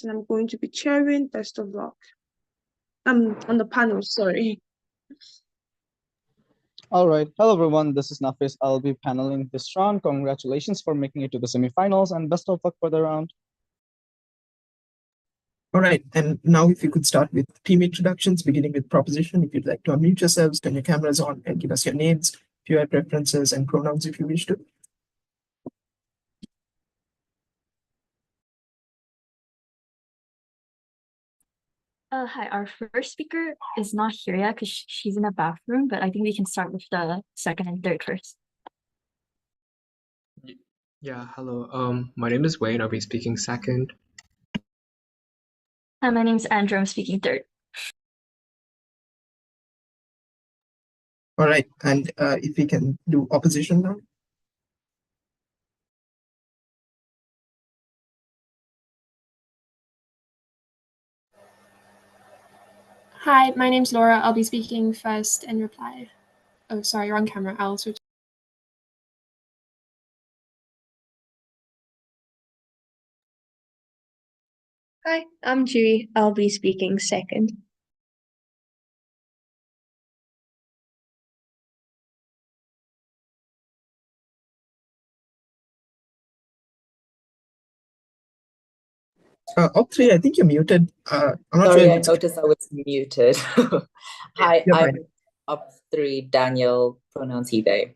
and I'm going to be chairing. Best of luck. I'm on the panel, sorry. All right. Hello, everyone. This is Nafis. I'll be paneling this round. Congratulations for making it to the semifinals and best of luck for the round. All right. And now if you could start with team introductions, beginning with proposition. If you'd like to unmute yourselves, turn your cameras on and give us your names, if you have preferences and pronouns if you wish to. Hi, our first speaker is not here yet because she's in a bathroom, but I think we can start with the second and third first. Yeah, hello. My name is Wayne. I'll be speaking second. Hi, my name's Andrew. I'm speaking third. All right. And if we can do opposition now. Hi, my name's Laura. I'll be speaking first and reply. Oh, sorry, wrong camera. I'll switch. Hi, I'm Dewey. I'll be speaking second. Op 3, I think you're muted. I'm not Sorry, sure. I noticed I was muted. Hi, I'm Op 3, Daniel, pronouns he, they.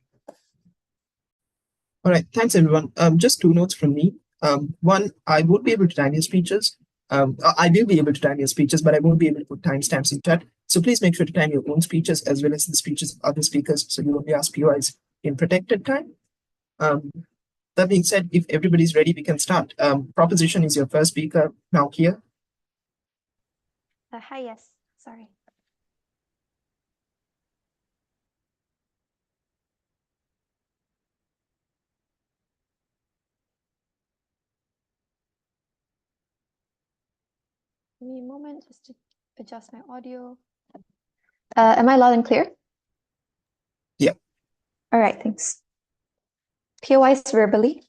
All right, thanks everyone. Just two notes from me. One, I won't be able to time your speeches. I will be able to time your speeches, but I won't be able to put timestamps in chat. So please make sure to time your own speeches as well as the speeches of other speakers, so you only ask POIs in protected time. That being said, if everybody's ready, we can start. Proposition is your first speaker now here. Hi, yes, sorry. Give me a moment just to adjust my audio. Am I loud and clear? Yeah. All right, thanks. POIs verbally.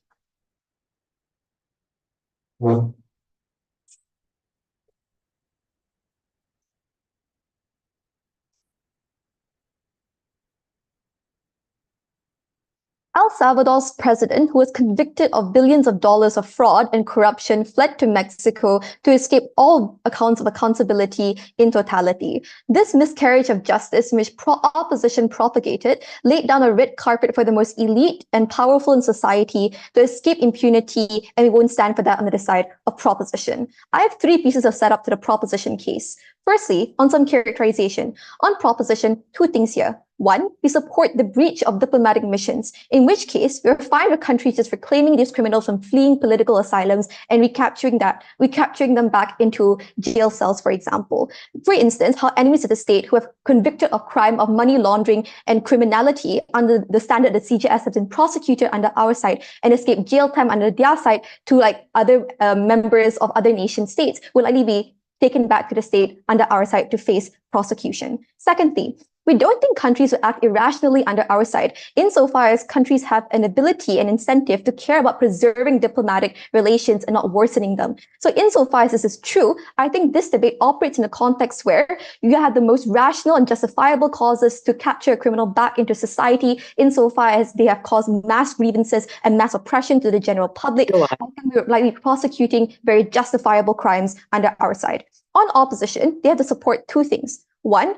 El Salvador's president, who was convicted of billions of dollars of fraud and corruption, fled to Mexico to escape all accounts of accountability in totality. This miscarriage of justice, which opposition propagated, laid down a red carpet for the most elite and powerful in society to escape impunity, and we won't stand for that on the side of proposition. I have three pieces of setup to the proposition case. Firstly, on some characterization. On proposition, two things here. One, we support the breach of diplomatic missions, in which case we're fine with countries just reclaiming these criminals from fleeing political asylums and recapturing them back into jail cells, for example. For instance, how enemies of the state who have convicted of crime of money laundering and criminality under the standard that CJS have been prosecuted under our side and escaped jail time under their side to like other members of other nation states will likely be taken back to the state under our side to face prosecution. Secondly, we don't think countries will act irrationally under our side, insofar as countries have an ability and incentive to care about preserving diplomatic relations and not worsening them. So insofar as this is true, I think this debate operates in a context where you have the most rational and justifiable causes to capture a criminal back into society, insofar as they have caused mass grievances and mass oppression to the general public. I think we're likely prosecuting very justifiable crimes under our side. On opposition, they have to support two things. One,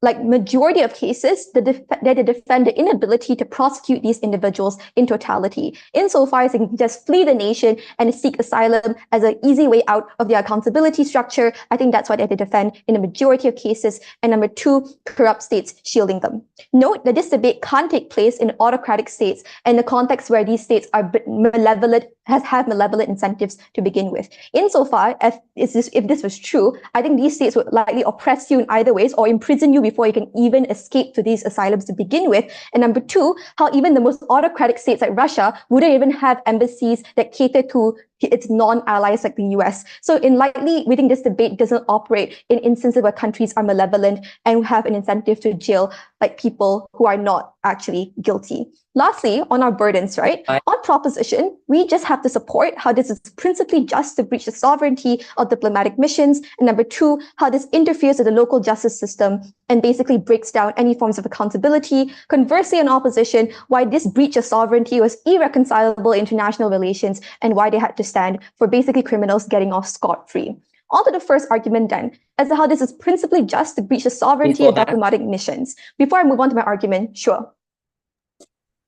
like majority of cases, they defend the inability to prosecute these individuals in totality, insofar as they can just flee the nation and seek asylum as an easy way out of their accountability structure. I think that's what they defend in a majority of cases. And number two, corrupt states shielding them. Note that this debate can't take place in autocratic states in the context where these states are malevolent, have malevolent incentives to begin with. Insofar as if this was true, I think these states would likely oppress you in either ways or imprison you before you can even escape to these asylums to begin with. And number two, how even the most autocratic states like Russia wouldn't even have embassies that cater to its non-allies like the US. So we think this debate doesn't operate in instances where countries are malevolent and have an incentive to jail like people who are not actually guilty. Lastly, on our burdens, right? On proposition, we just have to support how this is principally just to breach the sovereignty of diplomatic missions. And number two, how this interferes with the local justice system and basically breaks down any forms of accountability. Conversely, on opposition, why this breach of sovereignty was irreconcilable in international relations and why they had to stand for basically criminals getting off scot-free. On to the first argument then, as to how this is principally just to breach the sovereignty of diplomatic missions. Before I move on to my argument, sure.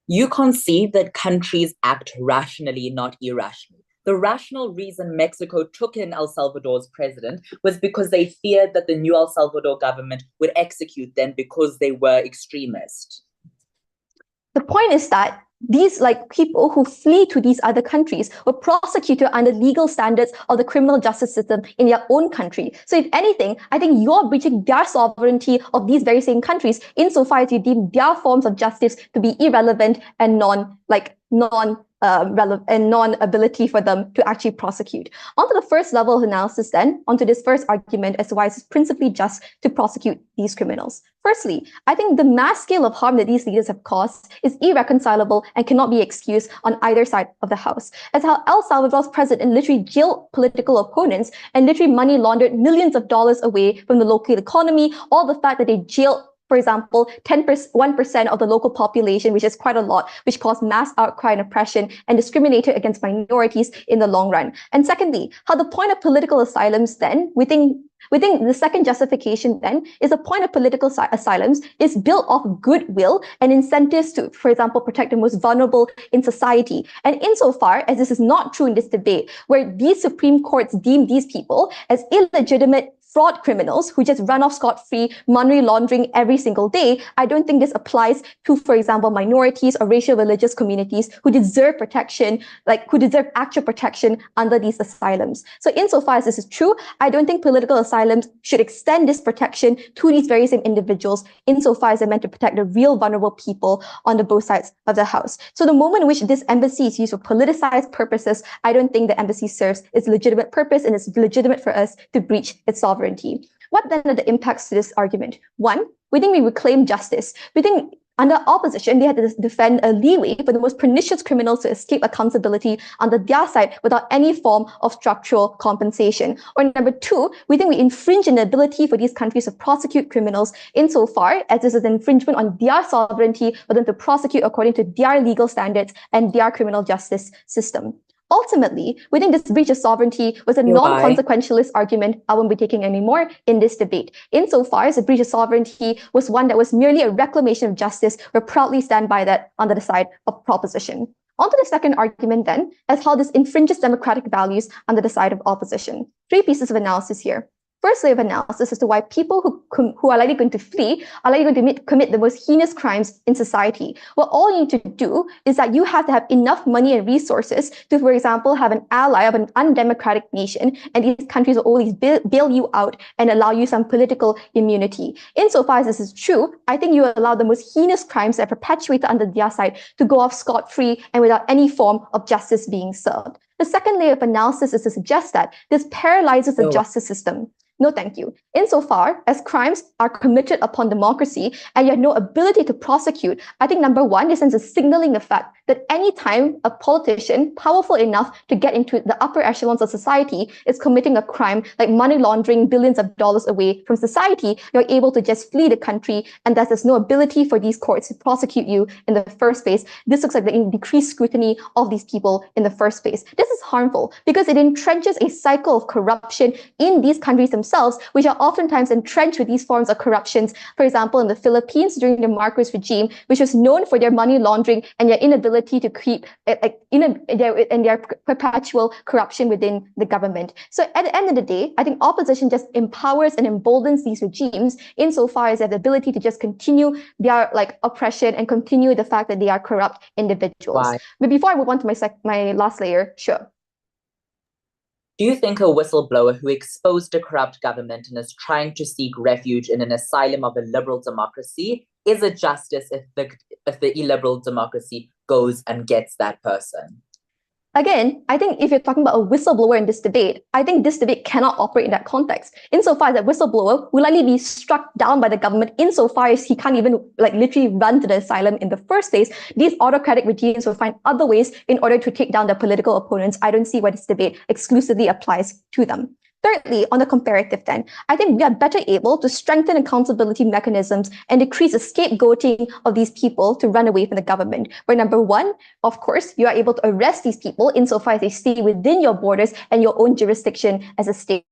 You conceive that countries act rationally, not irrationally. The rational reason Mexico took in El Salvador's president was because they feared that the new El Salvador government would execute them because they were extremists. The point is that these people who flee to these other countries were prosecuted under legal standards of the criminal justice system in their own country. So if anything, I think you're breaching their sovereignty of these very same countries insofar as you deem their forms of justice to be irrelevant and non-ability for them to actually prosecute. Onto the first level of analysis then, onto this first argument as to why it's principally just to prosecute these criminals. Firstly, I think the mass scale of harm that these leaders have caused is irreconcilable and cannot be excused on either side of the house. As how El Salvador's president literally jailed political opponents and literally money laundered millions of dollars away from the local economy, or the fact that they jailed, for example, 1% of the local population, which is quite a lot, which caused mass outcry and oppression and discriminated against minorities in the long run. And secondly, how the point of political asylums then, we think the second justification then is the point of political asylums is built off goodwill and incentives to, for example, protect the most vulnerable in society. And insofar as this is not true in this debate, where these Supreme Courts deem these people as illegitimate fraud criminals who just run off scot-free, money laundering every single day, I don't think this applies to, for example, minorities or racial religious communities who deserve protection, who deserve actual protection under these asylums. So insofar as this is true, I don't think political asylums should extend this protection to these very same individuals insofar as they're meant to protect the real vulnerable people on the both sides of the house. So the moment in which this embassy is used for politicized purposes, I don't think the embassy serves its legitimate purpose and it's legitimate for us to breach its sovereignty. What then are the impacts to this argument? One, we think we reclaim justice. We think under opposition, they had to defend a leeway for the most pernicious criminals to escape accountability under their side without any form of structural compensation. Or number two, we think we infringe on the ability for these countries to prosecute criminals insofar as this is an infringement on their sovereignty for them to prosecute according to their legal standards and their criminal justice system. Ultimately, we think this breach of sovereignty was a non-consequentialist argument I won't be taking anymore in this debate. Insofar as the breach of sovereignty was one that was merely a reclamation of justice, we proudly stand by that under the side of proposition. On to the second argument then, as how this infringes democratic values under the side of opposition. Three pieces of analysis here. First layer of analysis as to why people who are likely going to flee are likely going to commit the most heinous crimes in society. What all you need to do is that you have to have enough money and resources to, for example, have an ally of an undemocratic nation, and these countries will always bail you out and allow you some political immunity. Insofar as this is true, I think you allow the most heinous crimes that are perpetuated under their side to go off scot-free and without any form of justice being served. The second layer of analysis is to suggest that this paralyzes the justice system. No, thank you. Insofar as crimes are committed upon democracy and you have no ability to prosecute, I think number one, this sends a signaling the fact that any time a politician powerful enough to get into the upper echelons of society is committing a crime like money laundering billions of dollars away from society, you're able to just flee the country, and thus there's no ability for these courts to prosecute you in the first place. This looks like the decreased scrutiny of these people in the first place. This is harmful because it entrenches a cycle of corruption in these countries themselves, which are oftentimes entrenched with these forms of corruptions. For example, in the Philippines during the Marcos regime, which was known for their money laundering and their inability to keep their perpetual corruption within the government. So at the end of the day, I think opposition just empowers and emboldens these regimes insofar as they have the ability to just continue their oppression and continue the fact that they are corrupt individuals. Why? But before I move on to my last layer, sure. Do you think a whistleblower who exposed a corrupt government and is trying to seek refuge in an asylum of a liberal democracy is a justice if the illiberal democracy goes and gets that person? Again, I think if you're talking about a whistleblower in this debate, I think this debate cannot operate in that context. Insofar as that whistleblower will likely be struck down by the government insofar as he can't even literally run to the asylum in the first place, these autocratic regimes will find other ways in order to take down their political opponents. I don't see why this debate exclusively applies to them. Thirdly, on the comparative then, I think we are better able to strengthen accountability mechanisms and decrease the scapegoating of these people to run away from the government. Where number one, of course, you are able to arrest these people insofar as they stay within your borders and your own jurisdiction as a state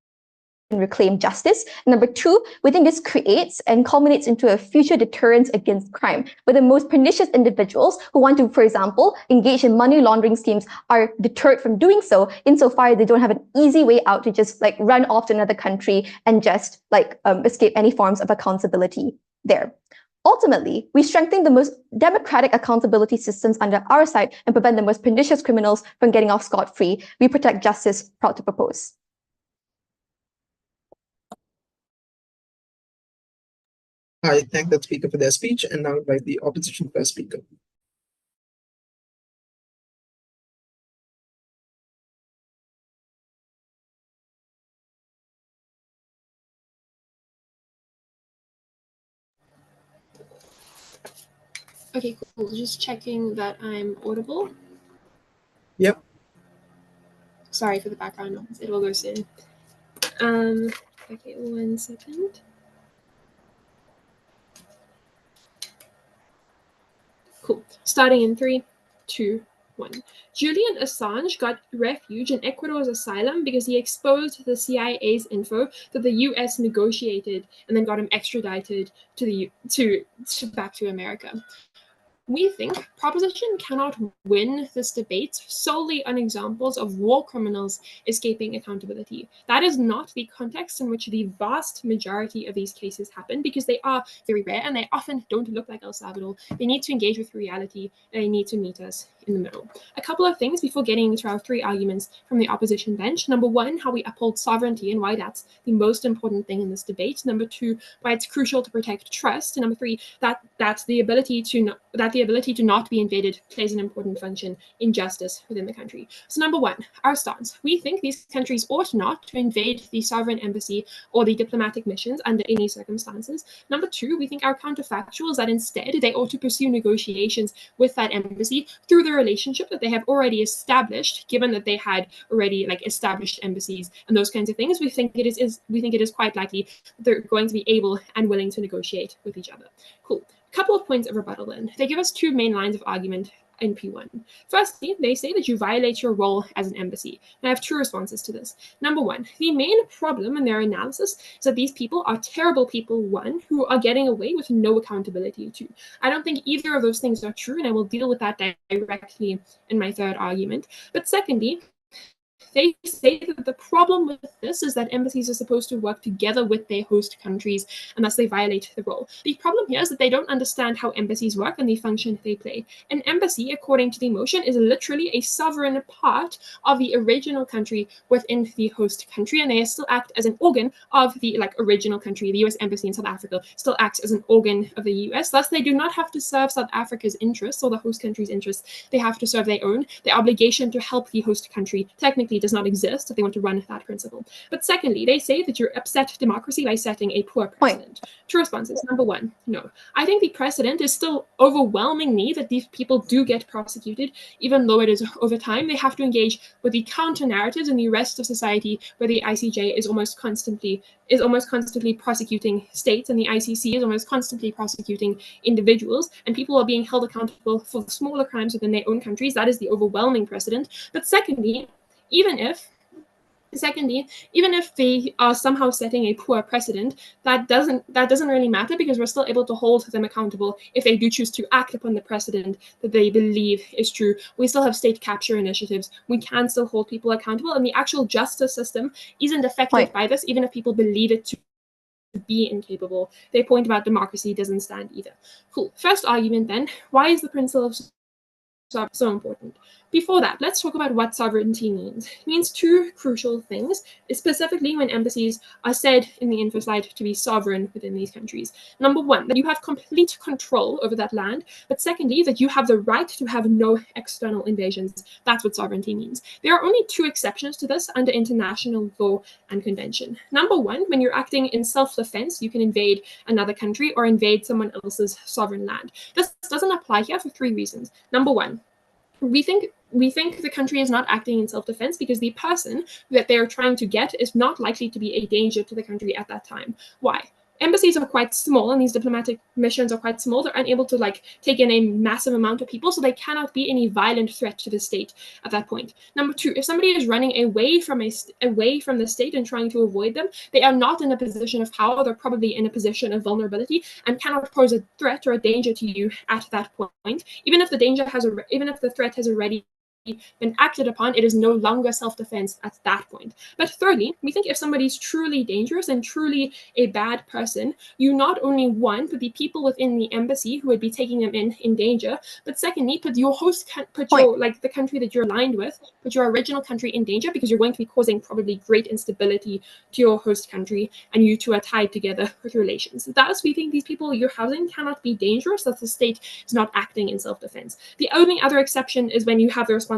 and reclaim justice. Number two, we think this creates and culminates into a future deterrence against crime, where the most pernicious individuals who want to, for example, engage in money laundering schemes are deterred from doing so insofar as they don't have an easy way out to just run off to another country and just escape any forms of accountability there. Ultimately, we strengthen the most democratic accountability systems under our side and prevent the most pernicious criminals from getting off scot-free. We protect justice, proud to propose. I thank the speaker for their speech and now invite the opposition first speaker. Okay, cool. Just checking that I'm audible. Yep. Sorry for the background noise. It will go soon. Okay, 1 second. Cool. Starting in 3, 2, 1. Julian Assange got refuge in Ecuador's asylum because he exposed the CIA's info that the US negotiated and then got him extradited back to America. We think proposition cannot win this debate solely on examples of war criminals escaping accountability. That is not the context in which the vast majority of these cases happen, because they are very rare and they often don't look like El Salvador. They need to engage with reality and they need to meet us in the middle. A couple of things before getting into our three arguments from the opposition bench. Number one, how we uphold sovereignty and why that's the most important thing in this debate. Number two, why it's crucial to protect trust. And number three, that the ability to not be invaded plays an important function in justice within the country. So number one, our stance. We think these countries ought not to invade the sovereign embassy or the diplomatic missions under any circumstances. Number two, we think our counterfactual is that instead they ought to pursue negotiations with that embassy through the relationship that they have already established, given that they had already established embassies and those kinds of things. We think it is quite likely that they're going to be able and willing to negotiate with each other. Cool. Couple of points of rebuttal then. They give us two main lines of argument in P1. Firstly, they say that you violate your role as an embassy. And I have two responses to this. Number one, the main problem in their analysis is that these people are terrible people, one, who are getting away with no accountability, two. I don't think either of those things are true, and I will deal with that directly in my third argument. But secondly, they say that the problem with this is that embassies are supposed to work together with their host countries, and thus they violate the role. The problem here is that they don't understand how embassies work and the function they play. An embassy, according to the motion, is literally a sovereign part of the original country within the host country, and they still act as an organ of the original country. The US Embassy in South Africa still acts as an organ of the US. Thus, they do not have to serve South Africa's interests or the host country's interests. They have to serve their own. Their obligation to help the host country technically does not exist if they want to run that principle. But secondly, they say that you're upset democracy by setting a poor precedent. Two responses. Number one, no. I think the precedent is still overwhelmingly that these people do get prosecuted, even though it is over time. They have to engage with the counter narratives in the rest of society, where the ICJ is almost constantly prosecuting states, and the ICC is almost constantly prosecuting individuals, and people are being held accountable for smaller crimes within their own countries. That is the overwhelming precedent. But secondly, even if they are somehow setting a poor precedent, that doesn't really matter, because we're still able to hold them accountable if they do choose to act upon the precedent that they believe is true. We still have state capture initiatives. We can still hold people accountable, and the actual justice system isn't affected by this, even if people believe it to be incapable. Their point about democracy doesn't stand either. Cool. First argument then, why is the principle of so important? Before that, let's talk about what sovereignty means. It means two crucial things, specifically when embassies are said in the info slide to be sovereign within these countries. Number one, that you have complete control over that land, but secondly, that you have the right to have no external invasions. That's what sovereignty means. There are only two exceptions to this under international law and convention. Number one, when you're acting in self-defense, you can invade another country or invade someone else's sovereign land. This doesn't apply here for three reasons. Number one, we think the country is not acting in self-defense because the person that they are trying to get is not likely to be a danger to the country at that time. Why? Embassies are quite small and these diplomatic missions are quite small. They're unable to take in a massive amount of people, so they cannot be any violent threat to the state at that point. Number two, if somebody is running away from the state and trying to avoid them, they are not in a position of power. They're probably in a position of vulnerability and cannot pose a threat or a danger to you at that point. Even if the threat has already been acted upon, it is no longer self-defense at that point. But thirdly, we think if somebody's truly dangerous and truly a bad person, you not only one, put the people within the embassy who would be taking them in danger, but secondly, put your host, the country that you're aligned with, put your original country in danger because you're going to be causing probably great instability to your host country, and you two are tied together with relations. Thus, we think these people you're housing cannot be dangerous, that the state is not acting in self-defense. The only other exception is when you have the responsibility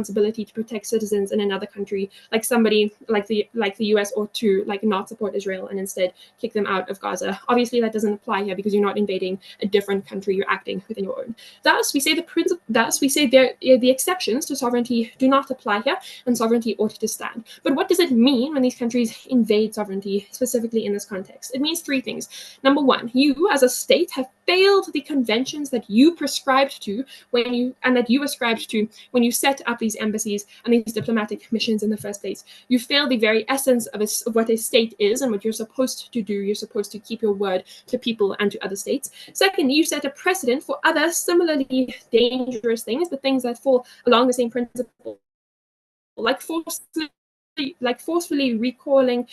to protect citizens in another country, like somebody like the US, or to not support Israel and instead kick them out of Gaza. Obviously, that doesn't apply here because you're not invading a different country; you're acting within your own. Thus, we say the exceptions to sovereignty do not apply here, and sovereignty ought to stand. But what does it mean when these countries invade sovereignty, specifically in this context? It means three things. Number one, you as a state have failed the conventions that you prescribed to when you ascribed to when you set up these embassies and these diplomatic missions in the first place. You fail the very essence of what a state is and what you're supposed to do. You're supposed to keep your word to people and to other states. Secondly, you set a precedent for other similarly dangerous things, but things that fall along the same principle, like forcefully recalling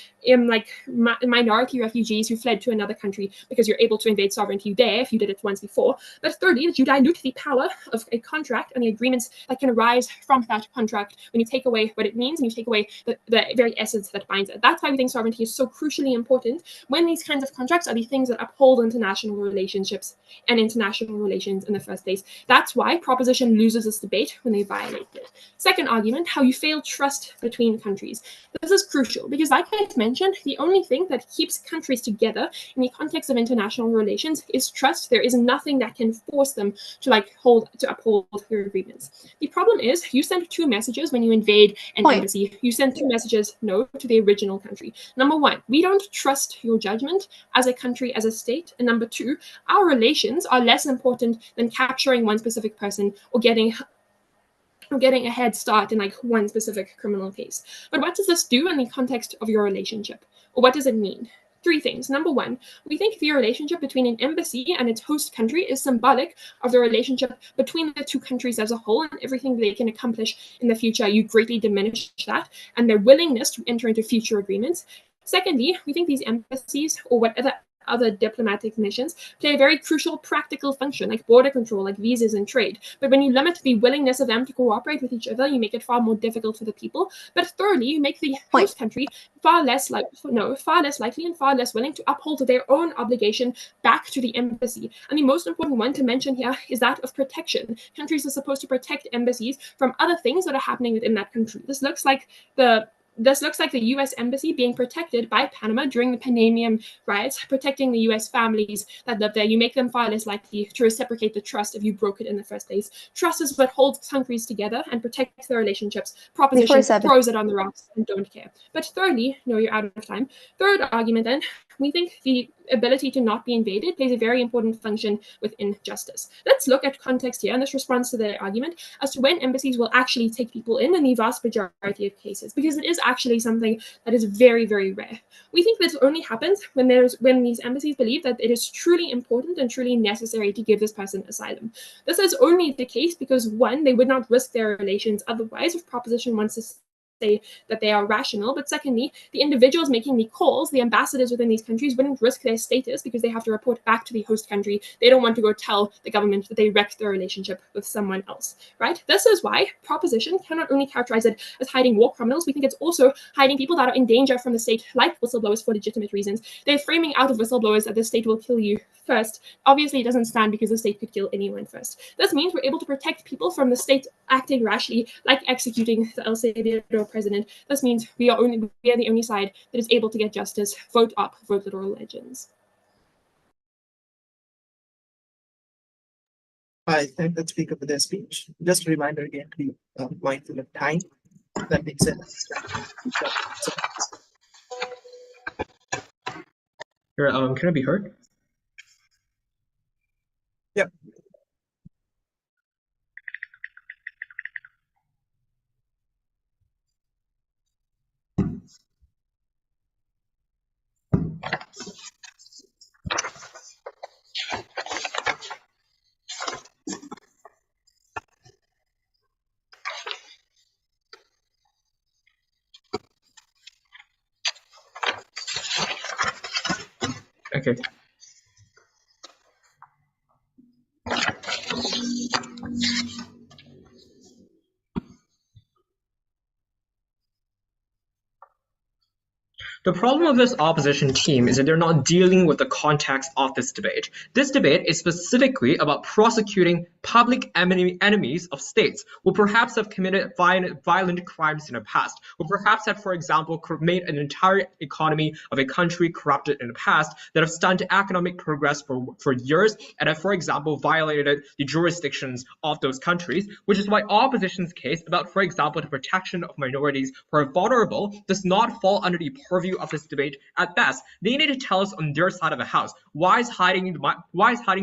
minority refugees who fled to another country because you're able to invade sovereignty there if you did it once before. But thirdly, that you dilute the power of a contract and the agreements that can arise from that contract when you take away what it means and you take away the very essence that binds it. That's why we think sovereignty is so crucially important when these kinds of contracts are the things that uphold international relationships and international relations in the first place. That's why proposition loses this debate when they violate it. Second argument, how you fail trust between countries. This is crucial because, like I mentioned, the only thing that keeps countries together in the context of international relations is trust. There is nothing that can force them to uphold their agreements. The problem is you send two messages when you invade an embassy. You send two messages, no, to the original country. Number one, we don't trust your judgment as a country, as a state. And number two, our relations are less important than capturing one specific person or getting a head start in one specific criminal case. But what does this do in the context of your relationship? Or what does it mean? Three things. Number one, we think the relationship between an embassy and its host country is symbolic of the relationship between the two countries as a whole, and everything they can accomplish in the future, you greatly diminish that, and their willingness to enter into future agreements. Secondly, we think these embassies, or whatever other diplomatic missions, play a very crucial practical function, like border control, like visas and trade. But when you limit the willingness of them to cooperate with each other, you make it far more difficult for the people. But thirdly, you make the host country far less likely and far less willing to uphold their own obligation back to the embassy. And the most important one to mention here is that of protection. Countries are supposed to protect embassies from other things that are happening within that country. This looks like the U.S. Embassy being protected by Panama during the Panamanian riots, protecting the U.S. families that live there. You make them far less likely to reciprocate the trust if you broke it in the first place. Trust is what holds countries together and protects their relationships. Proposition throws it on the rocks and don't care. But thirdly, no, you're out of time. Third argument then, we think the ability to not be invaded plays a very important function within justice. Let's look at context here, and this responds to the argument as to when embassies will actually take people in the vast majority of cases, because it is actually something that is very, very rare. We think this only happens when these embassies believe that it is truly important and truly necessary to give this person asylum. This is only the case because, one, they would not risk their relations otherwise if Proposition wants to say that they are rational. But secondly, the individuals making the calls, the ambassadors within these countries, wouldn't risk their status because they have to report back to the host country. They don't want to go tell the government that they wrecked their relationship with someone else, right? This is why proposition cannot only characterize it as hiding war criminals, we think it's also hiding people that are in danger from the state, like whistleblowers, for legitimate reasons. They're framing out of whistleblowers that the state will kill you first. Obviously, it doesn't stand because the state could kill anyone first. This means we're able to protect people from the state acting rashly, like executing the Elsalvador president. This means we are the only side that is able to get justice. Vote up, vote literal legends. I thank the speaker for their speech. Just a reminder again to be mindful of time. That being said, Can I be heard? Yeah. Okay. The problem of this opposition team is that they're not dealing with the context of this debate. This debate is specifically about prosecuting public enemies of states who perhaps have committed violent crimes in the past, who perhaps have, for example, made an entire economy of a country corrupted in the past, that have stunted economic progress for years, and have, for example, violated the jurisdictions of those countries, which is why opposition's case about, for example, the protection of minorities who are vulnerable does not fall under the purview of this debate at best. They need to tell us on their side of the house why is hiding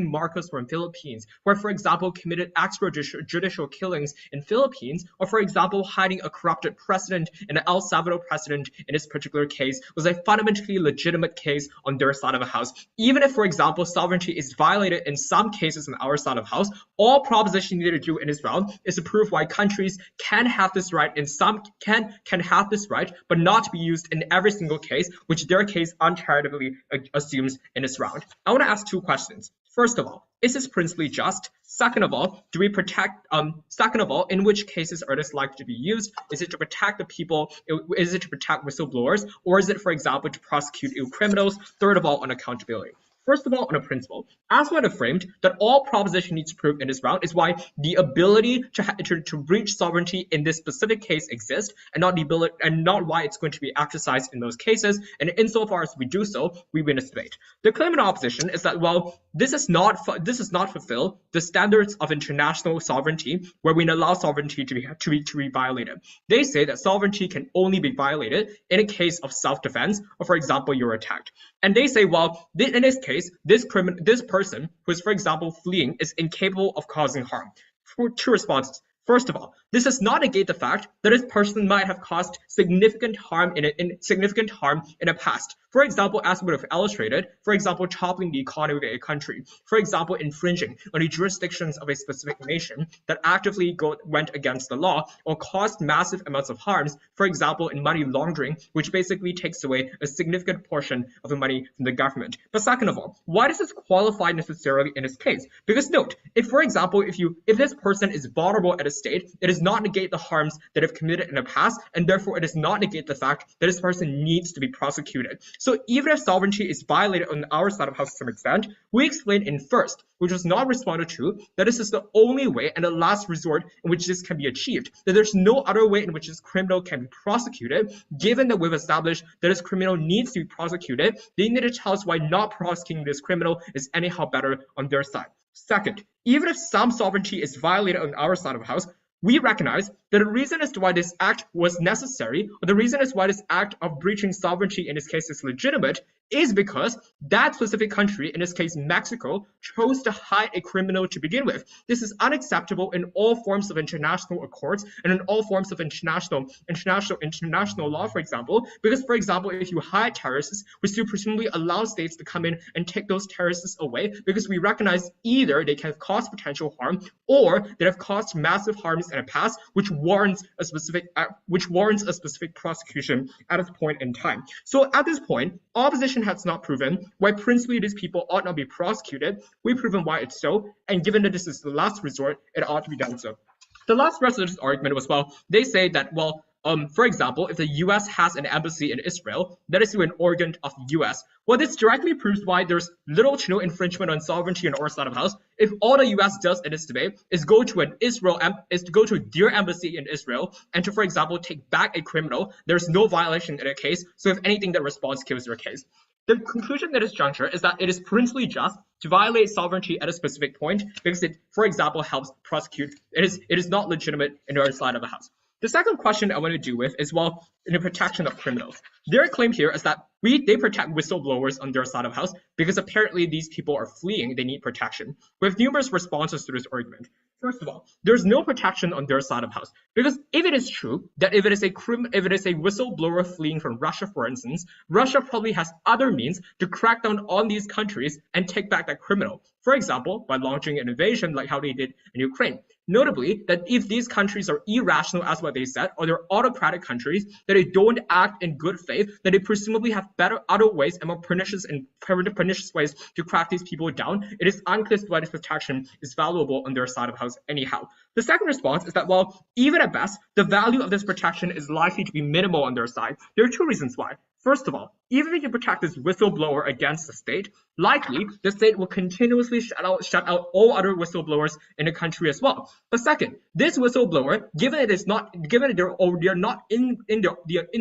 Marcos from Philippines, where, for example, committed extrajudicial killings in Philippines, or, for example, hiding a corrupted president and an El Salvador president in this particular case was a fundamentally legitimate case on their side of the house. Even if, for example, sovereignty is violated in some cases on our side of the house, all proposition needed to do in this round is to prove why countries can have this right in some can have this right, but not be used in every single case, which their case uncharitably assumes in this round. I want to ask two questions. First of all, is this principally just? Second of all, do we protect, second of all, in which cases are this likely to be used? Is it to protect the people? Is it to protect whistleblowers? Or is it, for example, to prosecute criminals? Third of all, on accountability. First of all, on a principle, as what I framed, that all proposition needs to prove in this round is why the ability to reach sovereignty in this specific case exists, and not why it's going to be exercised in those cases. And insofar as we do so, we win this debate. The claim in opposition is that, well, this does not fulfill the standards of international sovereignty, where we allow sovereignty to be violated. They say that sovereignty can only be violated in a case of self-defense, or, for example, you're attacked. And they say, well, in this case, this person who is, for example, fleeing is incapable of causing harm. Two responses. First of all, this does not negate the fact that this person might have caused significant harm in the past. For example, as we would have illustrated, for example, toppling the economy of a country, for example, infringing on the jurisdictions of a specific nation that actively went against the law or caused massive amounts of harms, for example, in money laundering, which basically takes away a significant portion of the money from the government. But second of all, why does this qualify necessarily in this case? Because note, if, for example, if this person is vulnerable at a state, it does not negate the harms that have committed in the past, and therefore it does not negate the fact that this person needs to be prosecuted. So even if sovereignty is violated on our side of the house to some extent, we explained in first, which was not responded to, that this is the only way and the last resort in which this can be achieved, that there's no other way in which this criminal can be prosecuted. Given that we've established that this criminal needs to be prosecuted, they need to tell us why not prosecuting this criminal is anyhow better on their side. Second, even if some sovereignty is violated on our side of the house, we recognize that the reason as to why this act was necessary, or the reason as why this act of breaching sovereignty in this case is legitimate, is because that specific country, in this case Mexico, chose to hide a criminal to begin with. This is unacceptable in all forms of international accords and in all forms of international law, for example, because, for example, if you hide terrorists, we still presumably allow states to come in and take those terrorists away because we recognize either they can cause potential harm or they have caused massive harms in the past, which warrants a specific prosecution at this point in time. So at this point, opposition has not proven why principally these people ought not be prosecuted. We've proven why it's so, and given that this is the last resort, it ought to be done so. The last rest of this argument was, well, they say that, well, for example, if the US has an embassy in Israel, that is an organ of the US. Well, this directly proves why there's little to no infringement on sovereignty in our side of the house. If all the US does in this debate is go to their embassy in Israel and to, for example, take back a criminal, there's no violation in a case. So if anything, the response kills their case. The conclusion at this juncture is that it is principally just to violate sovereignty at a specific point because it, for example, helps prosecute. It is not legitimate in our side of the house. The second question I want to do with is, well, in the protection of criminals. Their claim here is that they protect whistleblowers on their side of the house because apparently these people are fleeing, they need protection. We have numerous responses to this argument. First of all, there's no protection on their side of the house because if it is true that if it is a whistleblower fleeing from Russia, for instance, Russia probably has other means to crack down on these countries and take back that criminal. For example, by launching an invasion like how they did in Ukraine. Notably, that if these countries are irrational as what they said, or they're autocratic countries, that they don't act in good faith, that they presumably have better other ways and more pernicious ways to crack these people down, it is unclear why this protection is valuable on their side of the house anyhow. The second response is that, well, even at best, the value of this protection is likely to be minimal on their side. There are two reasons why. First of all, even if you protect this whistleblower against the state, likely the state will continuously shut out all other whistleblowers in the country as well. But second, this whistleblower, given they're not in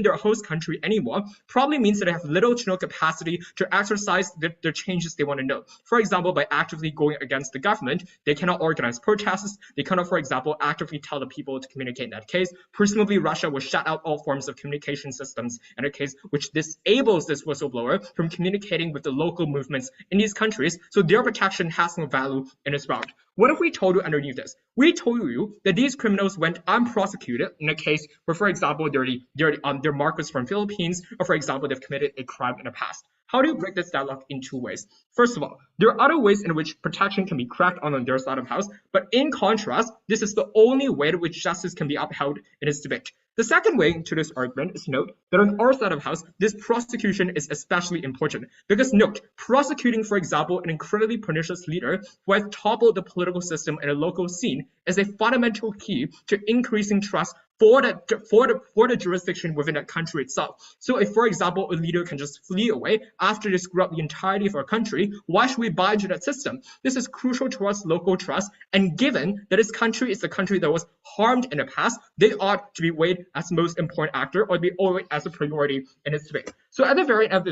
their host country anymore, probably means that they have little to no capacity to exercise the changes they want to know. For example, by actively going against the government, they cannot organize protests. They cannot, for example, actively tell the people to communicate in that case. Presumably, Russia will shut out all forms of communication systems in a case which disables this whistleblower from communicating with the local movements in these countries, so their protection has no value in this round. What if we told you underneath this? We told you that these criminals went unprosecuted in a case where, for example, they're markers from Philippines, or for example, they've committed a crime in the past. How do you break this dialogue in two ways? First of all, there are other ways in which protection can be cracked on their side of the house, but in contrast, this is the only way in which justice can be upheld in this debate. The second way to this argument is to note that on our side of the house, this prosecution is especially important because note, prosecuting, for example, an incredibly pernicious leader who has toppled the political system in a local scene is a fundamental key to increasing trust for the jurisdiction within that country itself. So if, for example, a leader can just flee away after they screw up the entirety of our country, why should we buy into that system? This is crucial towards local trust, and given that this country is the country that was harmed in the past, they ought to be weighed as the most important actor or be weighed as a priority in this debate. So at the very end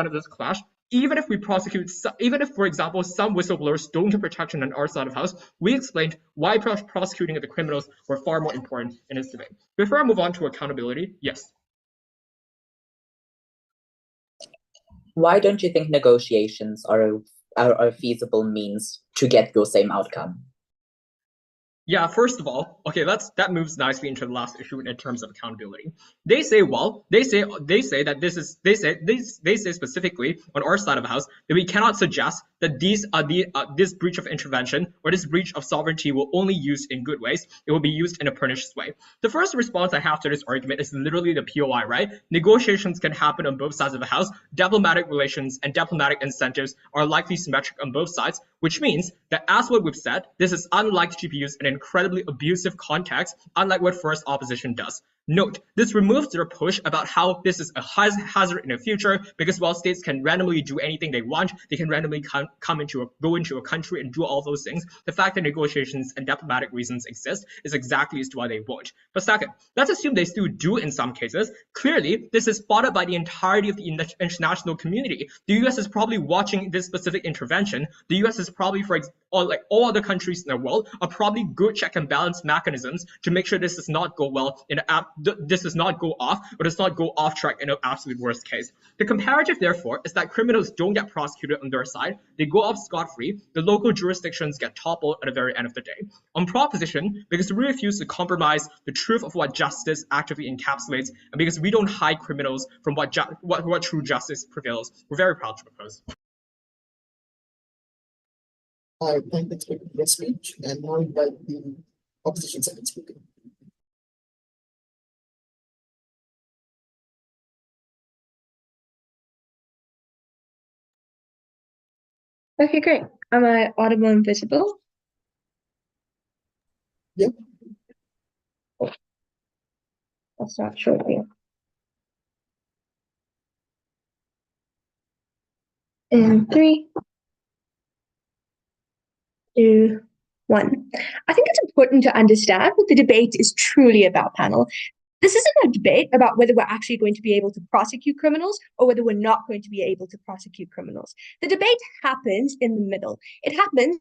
of this clash, even if, for example, some whistleblowers don't get protection on our side of the house, we explained why prosecuting the criminals were far more important in this debate. Before I move on to accountability, yes. Why don't you think negotiations are a feasible means to get your same outcome? Yeah, first of all, okay, that moves nicely into the last issue in terms of accountability. They say that they say specifically on our side of the house that we cannot suggest that this breach of intervention or this breach of sovereignty will only be used in good ways. It will be used in a pernicious way. The first response I have to this argument is literally the POI, right? Negotiations can happen on both sides of the house. Diplomatic relations and diplomatic incentives are likely symmetric on both sides, which means that as what we've said, this is unlikely to be used in an incredibly abusive context, unlike what first opposition does. Note, this removes their push about how this is a hazard in the future, because while states can randomly do anything they want, they can randomly go into a country and do all those things. The fact that negotiations and diplomatic reasons exist is exactly as to why they won't. But second, let's assume they still do in some cases. Clearly, this is spotted by the entirety of the international community. The US is probably watching this specific intervention. The US is probably, like all other countries in the world, are probably good check and balance mechanisms to make sure this does not go well in this does not go off, or does not go off track in an absolute worst case. The comparative, therefore, is that criminals don't get prosecuted on their side. They go off scot-free. The local jurisdictions get toppled at the very end of the day. On proposition, because we refuse to compromise the truth of what justice actively encapsulates, and because we don't hide criminals from what true justice prevails, we're very proud to propose. I thank the speaker for their speech, and now invite the opposition second speaker. Okay, great. Am I audible and visible? Yep. I'll start shortly. In 3, 2, 1. I think it's important to understand what the debate is truly about, panel. This isn't a debate about whether we're actually going to be able to prosecute criminals or whether we're not going to be able to prosecute criminals. The debate happens in the middle. It happens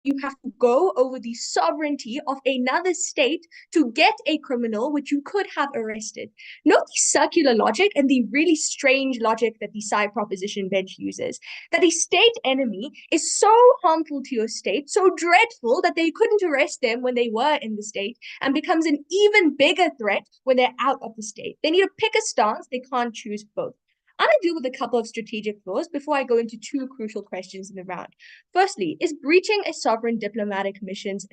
you have to go over the sovereignty of another state to get a criminal which you could have arrested. Note the circular logic and the really strange logic that the side proposition bench uses, that a state enemy is so harmful to your state, so dreadful that they couldn't arrest them when they were in the state, and becomes an even bigger threat when they're out of the state. They need to pick a stance. They can't choose both. I'm going to deal with a couple of strategic flaws before I go into two crucial questions in the round. Firstly, is breaching a sovereign diplomatic missions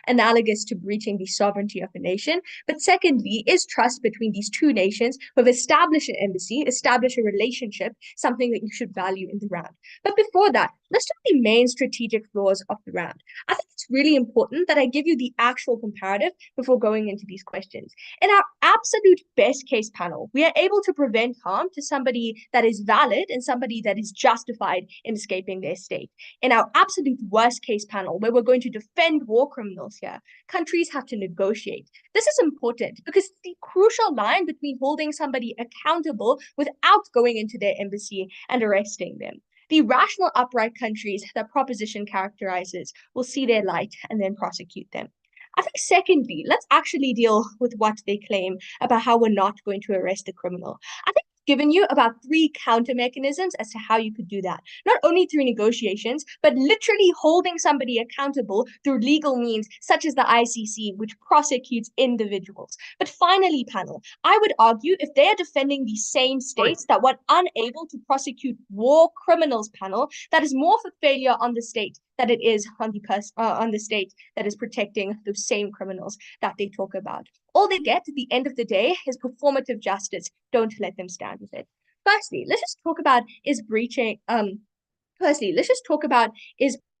analogous to breaching the sovereignty of a nation? But secondly, is trust between these two nations who have established an embassy, established a relationship, something that you should value in the round? But before that, let's talk the main strategic flaws of the round. I think it's really important that I give you the actual comparative before going into these questions. In our absolute best case panel, we are able to prevent harm to somebody that is valid and somebody that is justified in escaping their state. In our absolute worst case panel, where we're going to defend war criminals here, countries have to negotiate. This is important because it's the crucial line between holding somebody accountable without going into their embassy and arresting them. The rational, upright countries that proposition characterizes will see their light and then prosecute them. I think secondly, let's actually deal with what they claim about how we're not going to arrest a criminal. I think I've given you about 3 counter mechanisms as to how you could do that. Not only through negotiations, but literally holding somebody accountable through legal means, such as the ICC, which prosecutes individuals. But finally, panel, I would argue if they are defending the same states that were unable to prosecute war criminals, panel, that is more for failure on the state than it is on the state that is protecting those same criminals that they talk about. All they get at the end of the day is performative justice. Don't let them stand with it. Firstly, let's just talk about is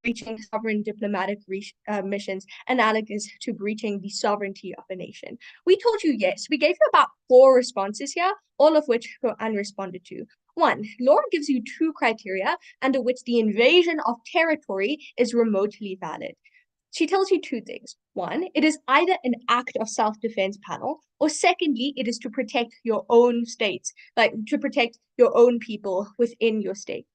breaching sovereign diplomatic missions analogous to breaching the sovereignty of a nation. We told you yes. We gave you about 4 responses here, all of which go unresponded to. 1, Laura gives you 2 criteria under which the invasion of territory is remotely valid. She tells you 2 things. 1, it is either an act of self-defense, panel, or secondly, it is to protect your own states, like to protect your own people within your state.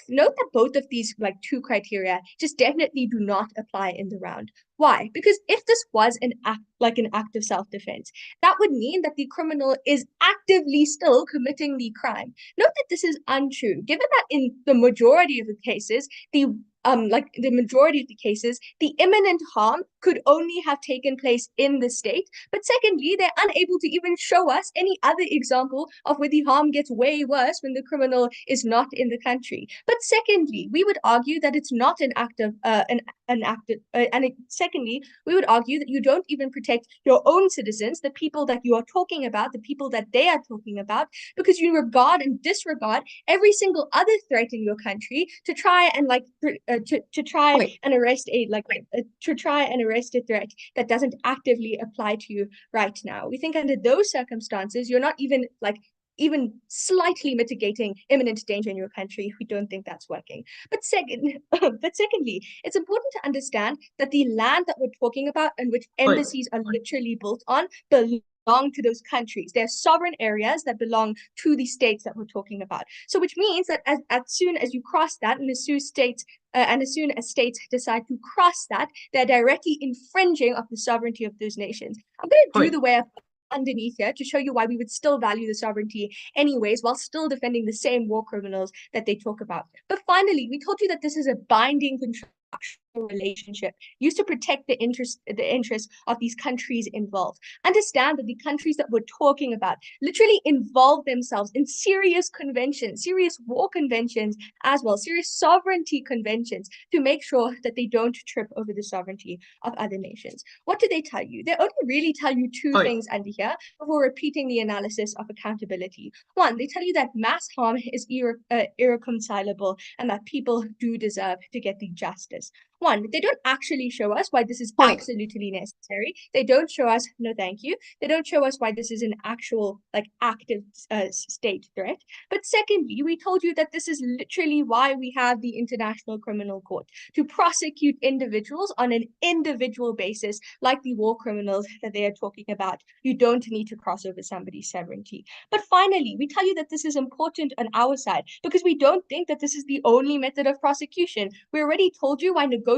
Note that both of these 2 criteria just definitely do not apply in the round. Why? Because if this was an act of self-defense, that would mean that the criminal is actively still committing the crime. Note that this is untrue, given that in the majority of the cases, the imminent harm could only have taken place in the state. But secondly, they're unable to even show us any other example of where the harm gets way worse when the criminal is not in the country. But secondly, we would argue that it's not secondly, we would argue that you don't even protect your own citizens, the people that you are talking about, the people that they are talking about, because you regard and disregard every single other threat in your country to try and arrest a threat that doesn't actively apply to you right now. We think under those circumstances, you're not even slightly mitigating imminent danger in your country. We don't think that's working. But secondly, it's important to understand that the land that we're talking about and which embassies are literally built on belongs belong to those countries. They're sovereign areas that belong to the states that we're talking about. So which means that as soon as you cross that, and as soon as states decide to cross that, they're directly infringing of the sovereignty of those nations. I'm going to do the way of underneath here to show you why we would still value the sovereignty anyways, while still defending the same war criminals that they talk about. But finally, we told you that this is a binding contractual relationship used to protect the interests of these countries involved. Understand that the countries that we're talking about literally involve themselves in serious conventions, serious war conventions as well, serious sovereignty conventions to make sure that they don't trip over the sovereignty of other nations. What do they tell you? They only really tell you two things under here before repeating the analysis of accountability. One, they tell you that mass harm is irreconcilable and that people do deserve to get the justice. One, they don't actually show us why this is absolutely necessary. They don't show us, no thank you. They don't show us why this is an actual, like, active state threat. But secondly, we told you that this is literally why we have the International Criminal Court, to prosecute individuals on an individual basis, like the war criminals that they are talking about. You don't need to cross over somebody's sovereignty. But finally, we tell you that this is important on our side because we don't think that this is the only method of prosecution. We already told you why negotiation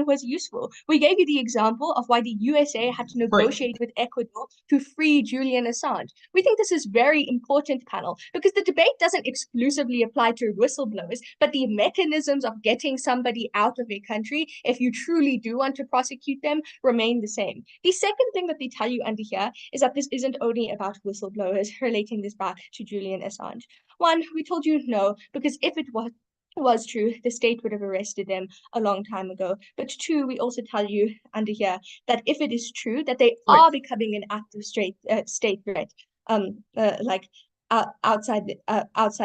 was useful. We gave you the example of why the USA had to negotiate with Ecuador to free Julian Assange. We think this is very important, panel, because the debate doesn't exclusively apply to whistleblowers, but the mechanisms of getting somebody out of a country, if you truly do want to prosecute them, remain the same. The second thing that they tell you under here is that this isn't only about whistleblowers, relating this back to Julian Assange. One, we told you no, because if it was true, the state would have arrested them a long time ago. But two, we also tell you under here that if it is true that they are becoming an active state threat, outside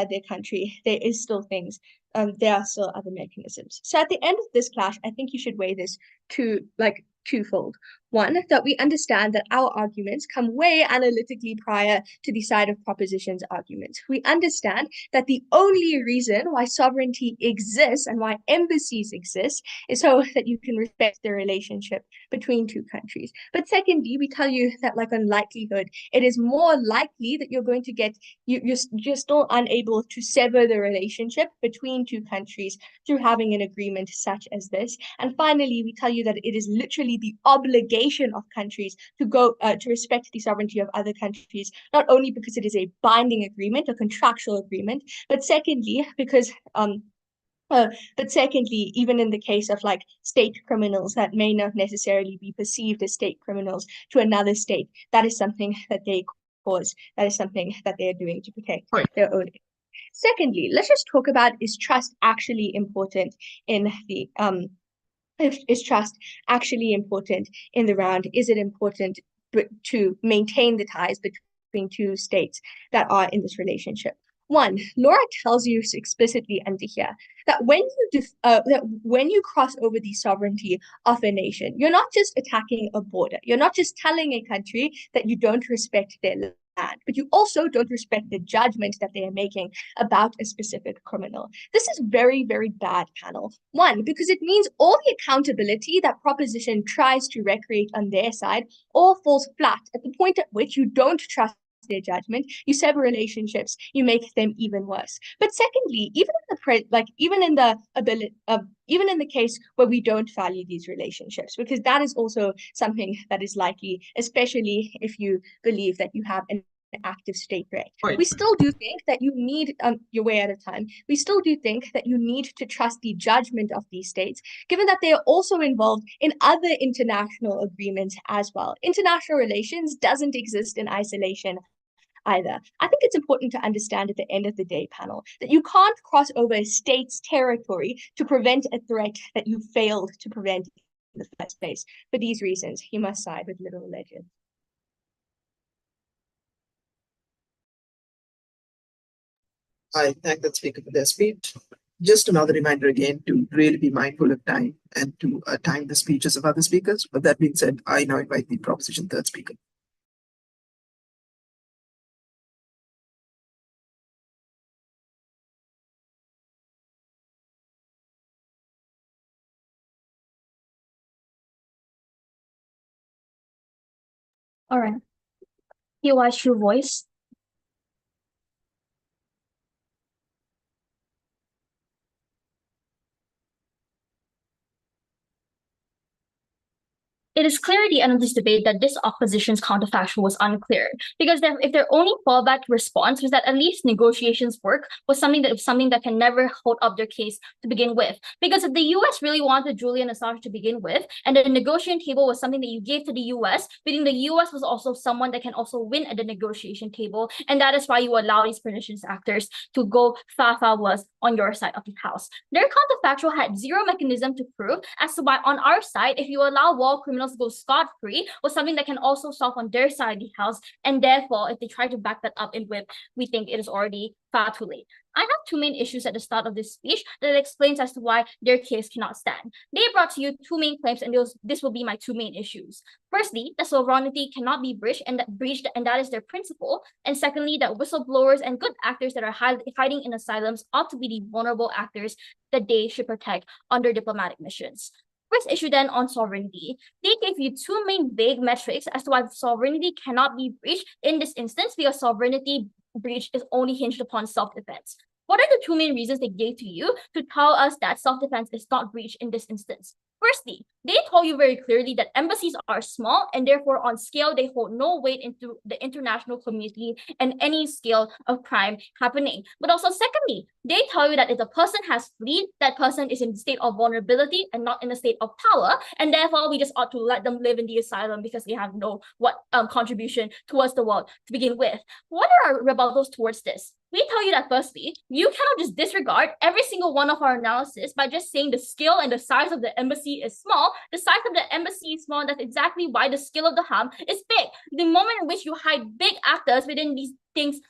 their country, there is still things. There are still other mechanisms. So at the end of this clash, I think you should weigh this twofold. One, that we understand that our arguments come way analytically prior to the side of proposition's arguments. We understand that the only reason why sovereignty exists and why embassies exist is so that you can respect the relationship between two countries. But secondly, we tell you that, like, on likelihood, it is more likely that you're going to get, you're still unable to sever the relationship between two countries through having an agreement such as this. And finally, we tell you that it is literally the obligation of countries to go to respect the sovereignty of other countries, not only because it is a binding agreement, a contractual agreement, but secondly, because even in the case of, like, state criminals that may not necessarily be perceived as state criminals to another state, that is something that they cause, that is something that they are doing to protect their own. Secondly, let's just talk about, is trust actually important in the is trust actually important in the round? Is it important to maintain the ties between two states that are in this relationship? One, Laura tells you explicitly under here that when you cross over the sovereignty of a nation, you're not just attacking a border. You're not just telling a country that you don't respect their land, but you also don't respect the judgment that they are making about a specific criminal. This is very, very bad, panel. One, because it means all the accountability that proposition tries to recreate on their side all falls flat at the point at which you don't trust their judgment, you sever relationships, you make them even worse. But secondly, even in the case where we don't value these relationships, because that is also something that is likely, especially if you believe that you have an active state threat. We still do think that you need, you're way out of time. We still do think that you need to trust the judgment of these states, given that they are also involved in other international agreements as well. International relations doesn't exist in isolation either. I think it's important to understand at the end of the day, panel, that you can't cross over a state's territory to prevent a threat that you failed to prevent in the first place. For these reasons, you must side with literal legend. I thank the speaker for their speech. Just another reminder again to really be mindful of time and to time the speeches of other speakers. But that being said, I now invite the proposition third speaker. All right. POI True Voice. It is clear at the end of this debate that this opposition's counterfactual was unclear, because if their only fallback response was that at least negotiations work, was something that can never hold up their case to begin with. Because if the US really wanted Julian Assange to begin with, and the negotiation table was something that you gave to the US, meaning the US was also someone that can also win at the negotiation table, and that is why you allow these pernicious actors to go Fafa was on your side of the house. Their counterfactual had zero mechanism to prove as to why on our side, if you allow war criminals to go scot-free, was something that can also solve on their side of the house, and therefore, if they try to back that up in whip, we think it is already far too late. I have two main issues at the start of this speech that explains as to why their case cannot stand. They brought to you two main claims, and this will be my two main issues. Firstly, that sovereignty cannot be breached, and that is their principle. And secondly, that whistleblowers and good actors that are hiding in asylums ought to be the vulnerable actors that they should protect under diplomatic missions. First issue then on sovereignty. They gave you two main vague metrics as to why sovereignty cannot be breached in this instance, because sovereignty breach is only hinged upon self-defense. What are the two main reasons they gave to you to tell us that self-defense is not breached in this instance? Firstly, they told you very clearly that embassies are small and therefore on scale they hold no weight into the international community and any scale of crime happening. But also secondly, they tell you that if a person has fled, that person is in a state of vulnerability and not in a state of power, and therefore we just ought to let them live in the asylum because they have no contribution towards the world to begin with. What are our rebuttals towards this? We tell you that firstly, you cannot just disregard every single one of our analysis by just saying the scale and the size of the embassy is small. The size of the embassy is small, and that's exactly why the scale of the harm is big. The moment in which you hide big actors within these things,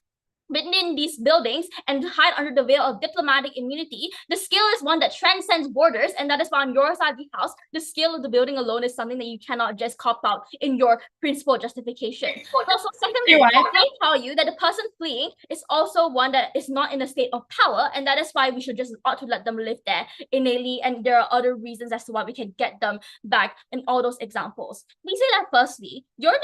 within these buildings, and hide under the veil of diplomatic immunity, the scale is one that transcends borders, and that is why on your side of the house, the scale of the building alone is something that you cannot just cop out in your principal justification. But also, secondly, they tell you that the person fleeing is also one that is not in a state of power, and that is why we should just ought to let them live there innately, and there are other reasons as to why we can get them back in all those examples. We say that firstly, your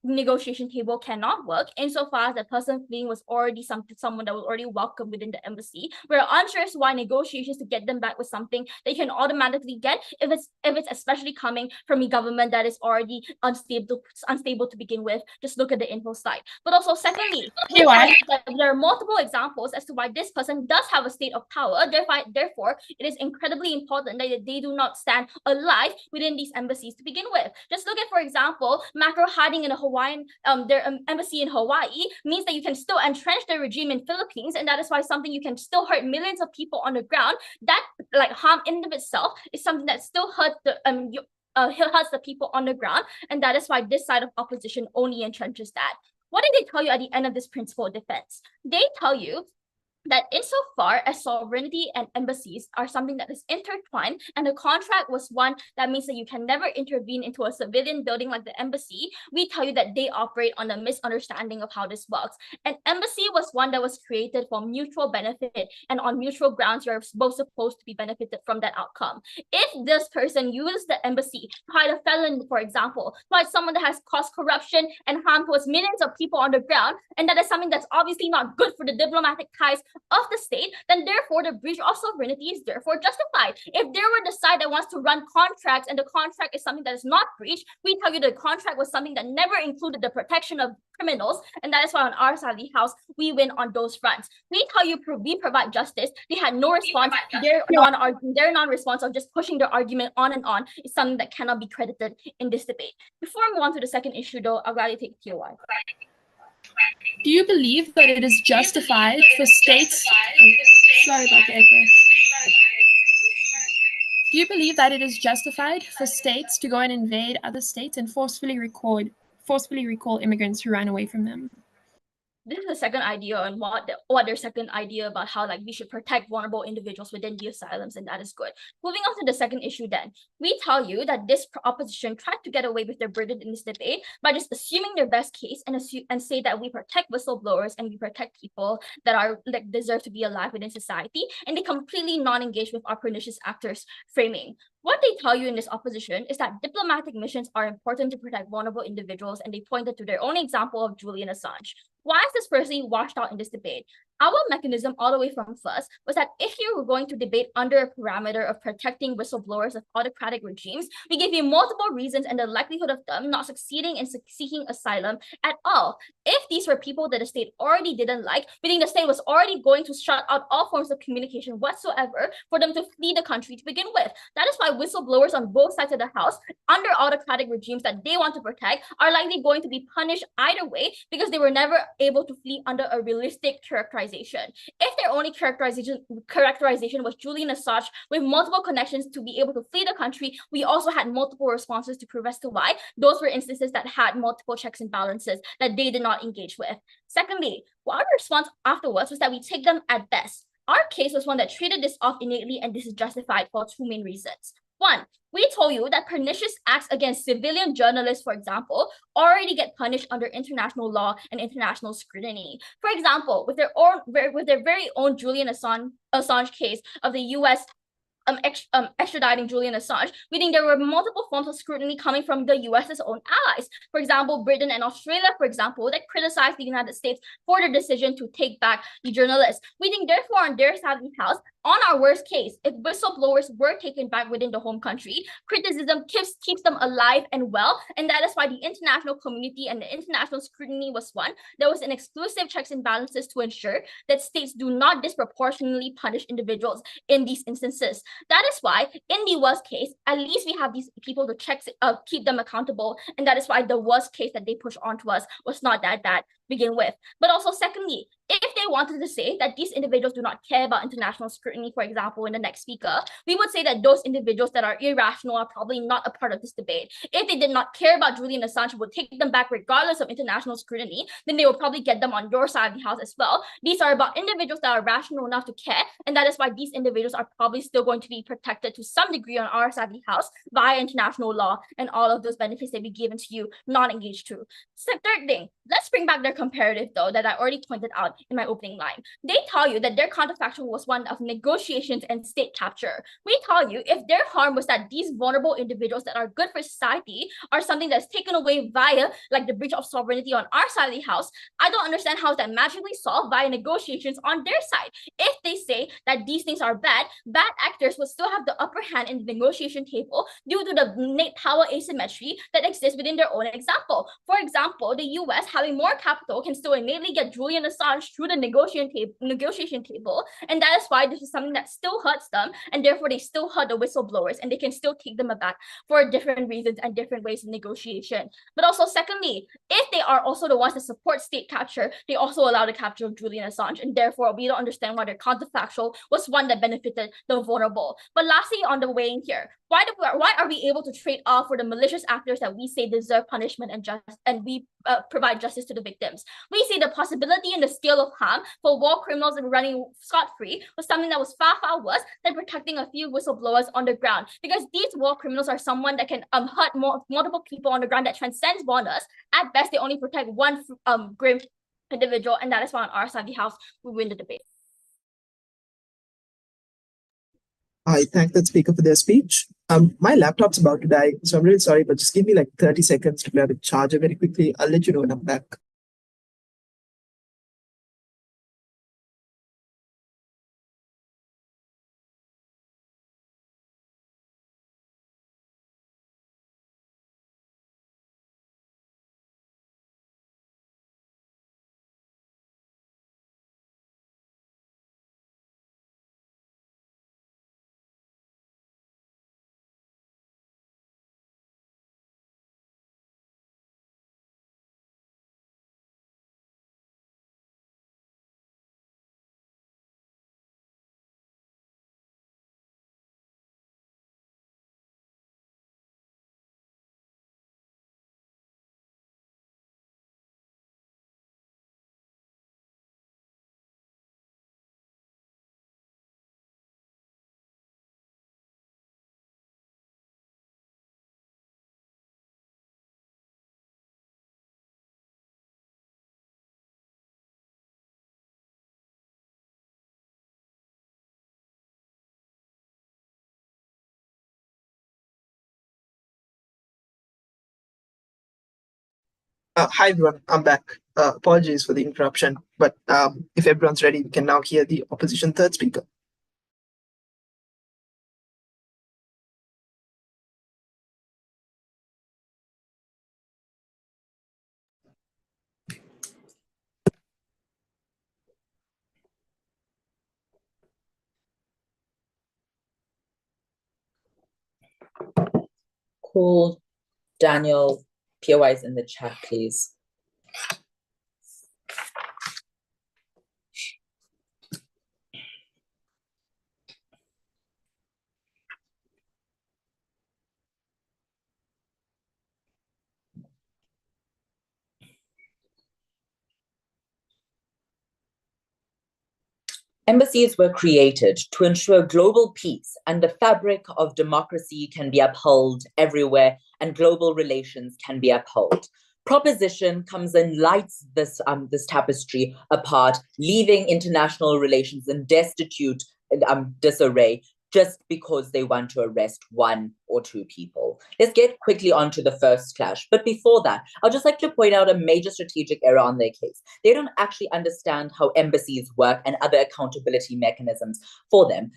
negotiation table cannot work insofar as the person fleeing was already someone that was already welcome within the embassy. We're unsure as to why negotiations to get them back was something they can automatically get if it's especially coming from a government that is already unstable to begin with. Just look at the info slide. But also secondly, there are multiple examples as to why this person does have a state of power. Therefore, it is incredibly important that they do not stand alive within these embassies to begin with. Just look at, for example, Macro hiding in a Hawaiian, their embassy in Hawaii means that you can still entrench the regime in Philippines, and that is why something you can still hurt millions of people on the ground. That harm in of itself is something that still hurts the people on the ground, and that is why this side of opposition only entrenches that. What did they tell you at the end of this principle of defense? They tell you that insofar as sovereignty and embassies are something that is intertwined, and the contract was one that means that you can never intervene into a civilian building like the embassy, we tell you that they operate on a misunderstanding of how this works. An embassy was one that was created for mutual benefit, and on mutual grounds, you're both supposed to be benefited from that outcome. If this person uses the embassy to hide a felon, for example, to hide someone that has caused corruption and harm towards millions of people on the ground, and that is something that's obviously not good for the diplomatic ties of the state, then therefore the breach of sovereignty is therefore justified. If there were the side that wants to run contracts and the contract is something that is not breached, we tell you the contract was something that never included the protection of criminals, and that is why on our side of the house we win on those fronts. We tell you we provide justice. They had no response. Their non-response of just pushing their argument on and on is something that cannot be credited in this debate. Before I move on to the second issue, though, I'll gladly take TOI. Do you believe that it is justified for states? Sorry about the echo. Do you believe that it is justified for states to go and invade other states and forcefully recall immigrants who ran away from them? This is the second idea on what their second idea about how we should protect vulnerable individuals within the asylums, and that is good. Moving on to the second issue then, we tell you that this opposition tried to get away with their burden in this debate by just assuming their best case and say that we protect whistleblowers and we protect people that are deserve to be alive within society, and they completely non-engage with our pernicious actors framing. What they tell you in this opposition is that diplomatic missions are important to protect vulnerable individuals, and they pointed to their own example of Julian Assange. Why is this firstly washed out in this debate? Our mechanism all the way from first was that if you were going to debate under a parameter of protecting whistleblowers of autocratic regimes, we gave you multiple reasons and the likelihood of them not succeeding in seeking asylum at all. If these were people that the state already didn't like, meaning the state was already going to shut out all forms of communication whatsoever for them to flee the country to begin with. That is why whistleblowers on both sides of the house under autocratic regimes that they want to protect are likely going to be punished either way because they were never able to flee under a realistic characterization. If their only characterization was Julian Assange with multiple connections to be able to flee the country, we also had multiple responses to prove as to why those were instances that had multiple checks and balances that they did not engage with. Secondly, our response afterwards was that we take them at best. Our case was one that treated this off innately, and this is justified for two main reasons. One, we told you that pernicious acts against civilian journalists, for example, already get punished under international law and international scrutiny. For example, with their very own Julian Assange case of the US extraditing Julian Assange, we think there were multiple forms of scrutiny coming from the US's own allies. For example, Britain and Australia, for example, that criticized the United States for their decision to take back the journalists. We think therefore on their side of the house, on our worst case, if whistleblowers were taken back within the home country, criticism keeps them alive and well, and that is why the international community and the international scrutiny was one. There was an exclusive checks and balances to ensure that states do not disproportionately punish individuals in these instances. That is why, in the worst case, at least we have these people to keep them accountable, and that is why the worst case that they pushed onto us was not that bad to begin with. But also, secondly, if they wanted to say that these individuals do not care about international scrutiny, for example, in the next speaker, we would say that those individuals that are irrational are probably not a part of this debate. If they did not care about Julian Assange, would take them back regardless of international scrutiny, then they will probably get them on your side of the house as well. These are about individuals that are rational enough to care, and that is why these individuals are probably still going to be protected to some degree on our side of the house via international law and all of those benefits that we given to you, not engaged to. So third thing, let's bring back their comparative though that I already pointed out in my opening line. They tell you that their counterfactual was one of negotiations and state capture. We tell you if their harm was that these vulnerable individuals that are good for society are something that's taken away via like the breach of sovereignty on our side of the house, I don't understand how is that magically solved via negotiations on their side. If they say that these things are bad actors would still have the upper hand in the negotiation table due to the innate power asymmetry that exists within their own example. For example, the US having more capital can still innately get Julian Assange through the negotiation table, and that is why this is something that still hurts them, and therefore they still hurt the whistleblowers, and they can still take them aback for different reasons and different ways of negotiation. But also, secondly, if they are also the ones that support state capture, they also allow the capture of Julian Assange, and therefore we don't understand why their counterfactual was one that benefited the vulnerable. But lastly, on the way in here, why are we able to trade off for the malicious actors that we say deserve punishment and we provide justice to the victims? We see the possibility and the scale of harm for war criminals and running scot-free was something that was far, far worse than protecting a few whistleblowers on the ground, because these war criminals are someone that can hurt multiple people on the ground that transcends borders. At best, they only protect one grim individual, and that is why on our side of the house we win the debate. I thank that speaker for their speech. My laptop's about to die, so I'm really sorry, but just give me like 30 seconds to grab a charger very quickly. I'll let you know when I'm back. Hi everyone, I'm back. Apologies for the interruption, but if everyone's ready, we can now hear the opposition third speaker. Cool. Daniel, POIs in the chat, please. Embassies were created to ensure global peace and the fabric of democracy can be upheld everywhere and global relations can be upheld. Proposition comes and lights this tapestry apart, leaving international relations in destitute disarray just because they want to arrest one or two people. Let's get quickly on to the first clash. But before that, I'd just like to point out a major strategic error on their case. They don't actually understand how embassies work and other accountability mechanisms for them.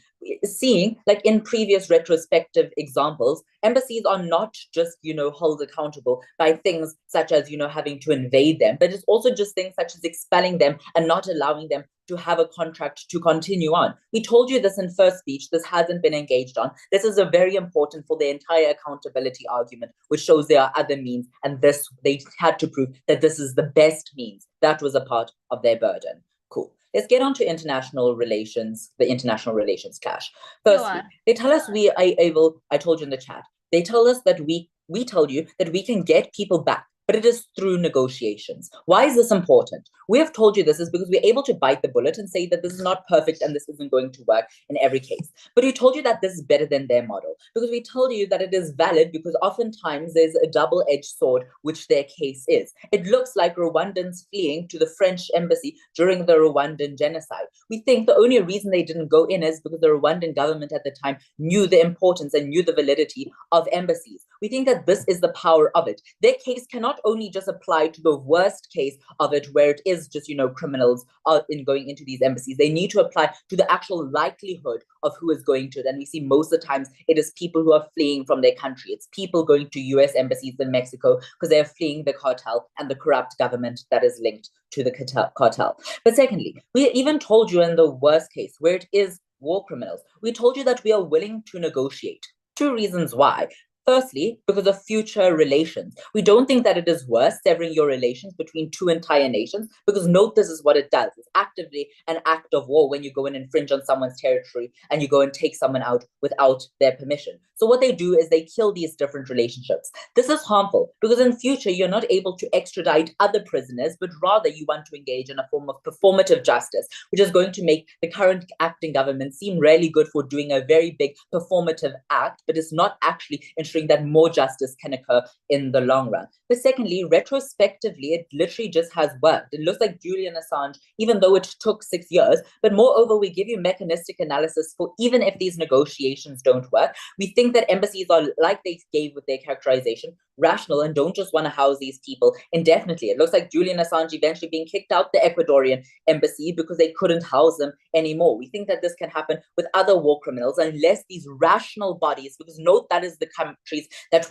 Seeing, like in previous retrospective examples, embassies are not just, held accountable by things such as, having to invade them, but it's also just things such as expelling them and not allowing them to have a contract to continue on. We told you this in first speech. This hasn't been engaged on. This is a very important for the entire accountability argument, which shows there are other means, and this they had to prove that this is the best means. That was a part of their burden. Cool. Let's get on to international relations, the international relations clash. Firstly, they tell us I told you in the chat, they tell us that we tell you that we can get people back, but it is through negotiations. Why is this important? We have told you this is because we're able to bite the bullet and say that this is not perfect and this isn't going to work in every case. But we told you that this is better than their model because we told you that it is valid because oftentimes there's a double-edged sword, which their case is. It looks like Rwandans fleeing to the French embassy during the Rwandan genocide. We think the only reason they didn't go in is because the Rwandan government at the time knew the importance and knew the validity of embassies. We think that this is the power of it. Their case cannot only just apply to the worst case of it, where it is just, criminals in going into these embassies. They need to apply to the actual likelihood of who is going to it. And we see most of the times it is people who are fleeing from their country. It's people going to US embassies in Mexico because they're fleeing the cartel and the corrupt government that is linked to the cartel. But secondly, we even told you in the worst case, where it is war criminals, we told you that we are willing to negotiate. Two reasons why. Firstly, because of future relations. We don't think that it is worth severing your relations between two entire nations, because note this is what it does. It's actively an act of war when you go and infringe on someone's territory and you go and take someone out without their permission. So what they do is they kill these different relationships. This is harmful because in future, you're not able to extradite other prisoners, but rather you want to engage in a form of performative justice, which is going to make the current acting government seem really good for doing a very big performative act, but it's not actually ensuring that more justice can occur in the long run. But secondly, retrospectively, it literally just has worked. It looks like Julian Assange, even though it took 6 years, but moreover, we give you mechanistic analysis for even if these negotiations don't work. We think that embassies are, like they gave with their characterization, rational and don't just want to house these people indefinitely. It looks like Julian Assange eventually being kicked out the Ecuadorian embassy because they couldn't house them anymore. We think that this can happen with other war criminals unless these rational bodies, because note that is the countries that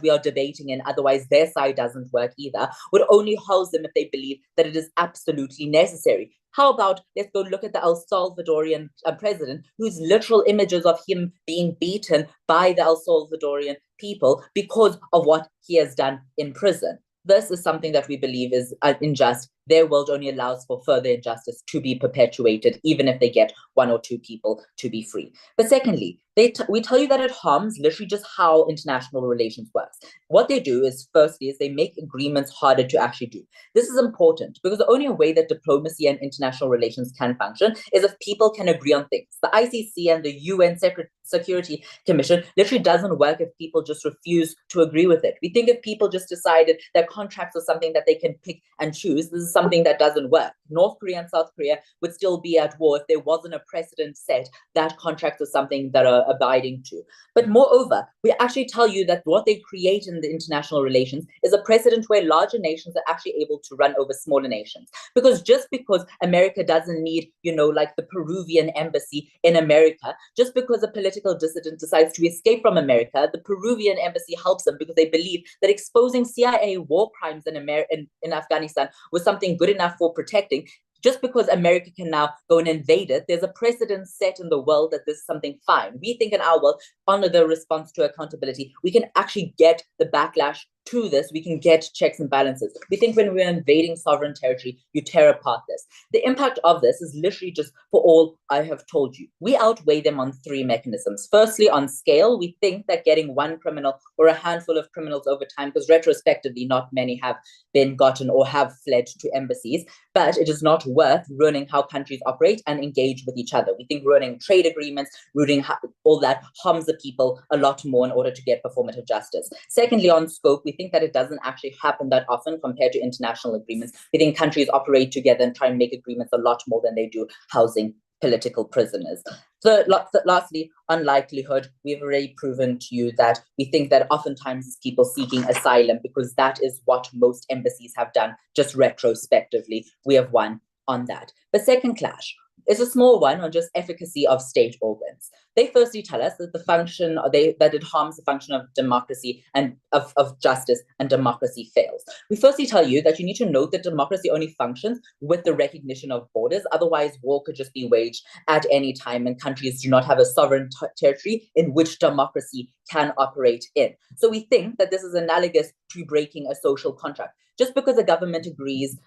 we are debating in, otherwise their side doesn't work either, would only house them if they believe that it is absolutely necessary. How about let's go look at the Elsalvadorian president, whose literal images of him being beaten by the Elsalvadorian people because of what he has done in prison. This is something that we believe is unjust. Their world only allows for further injustice to be perpetuated, even if they get one or two people to be free. But secondly, we tell you that it harms literally just how international relations works. What they do is, firstly, is they make agreements harder to actually do. This is important because the only way that diplomacy and international relations can function is if people can agree on things. The ICC and the UN Security Commission literally doesn't work if people just refuse to agree with it. We think if people just decided that contracts are something that they can pick and choose, this is is something that doesn't work. North Korea and South Korea would still be at war if there wasn't a precedent set that contracts are something that are abiding to. But moreover, we actually tell you that what they create in the international relations is a precedent where larger nations are actually able to run over smaller nations. Because just because America doesn't need, like the Peruvian embassy in America, just because a political dissident decides to escape from America, the Peruvian embassy helps them because they believe that exposing CIA war crimes in Afghanistan was something good enough for protecting. Just because America can now go and invade it, there's a precedent set in the world that this is something fine. We think in our world, under the response to accountability, we can actually get the backlash to this. We can get checks and balances. We think when we're invading sovereign territory, you tear apart this. The impact of this is literally just for all I have told you. We outweigh them on 3 mechanisms. Firstly, on scale, we think that getting one criminal or a handful of criminals over time, because retrospectively, not many have been gotten or have fled to embassies, but it is not worth ruining how countries operate and engage with each other. We think ruining trade agreements, ruining all that harms the people a lot more in order to get performative justice. Secondly, on scope, we think that it doesn't actually happen that often compared to international agreements. We think countries operate together and try and make agreements a lot more than they do housing political prisoners. So lastly, on likelihood, we've already proven to you that we think that oftentimes it's people seeking asylum because that is what most embassies have done just retrospectively. We have won on that. The second clash is a small one on just efficacy of state organs. They firstly tell us that that it harms the function of democracy and of justice, and democracy fails. We firstly tell you that you need to note that democracy only functions with the recognition of borders. Otherwise, war could just be waged at any time, and countries do not have a sovereign territory in which democracy can operate in. So we think that this is analogous to breaking a social contract. Just because a government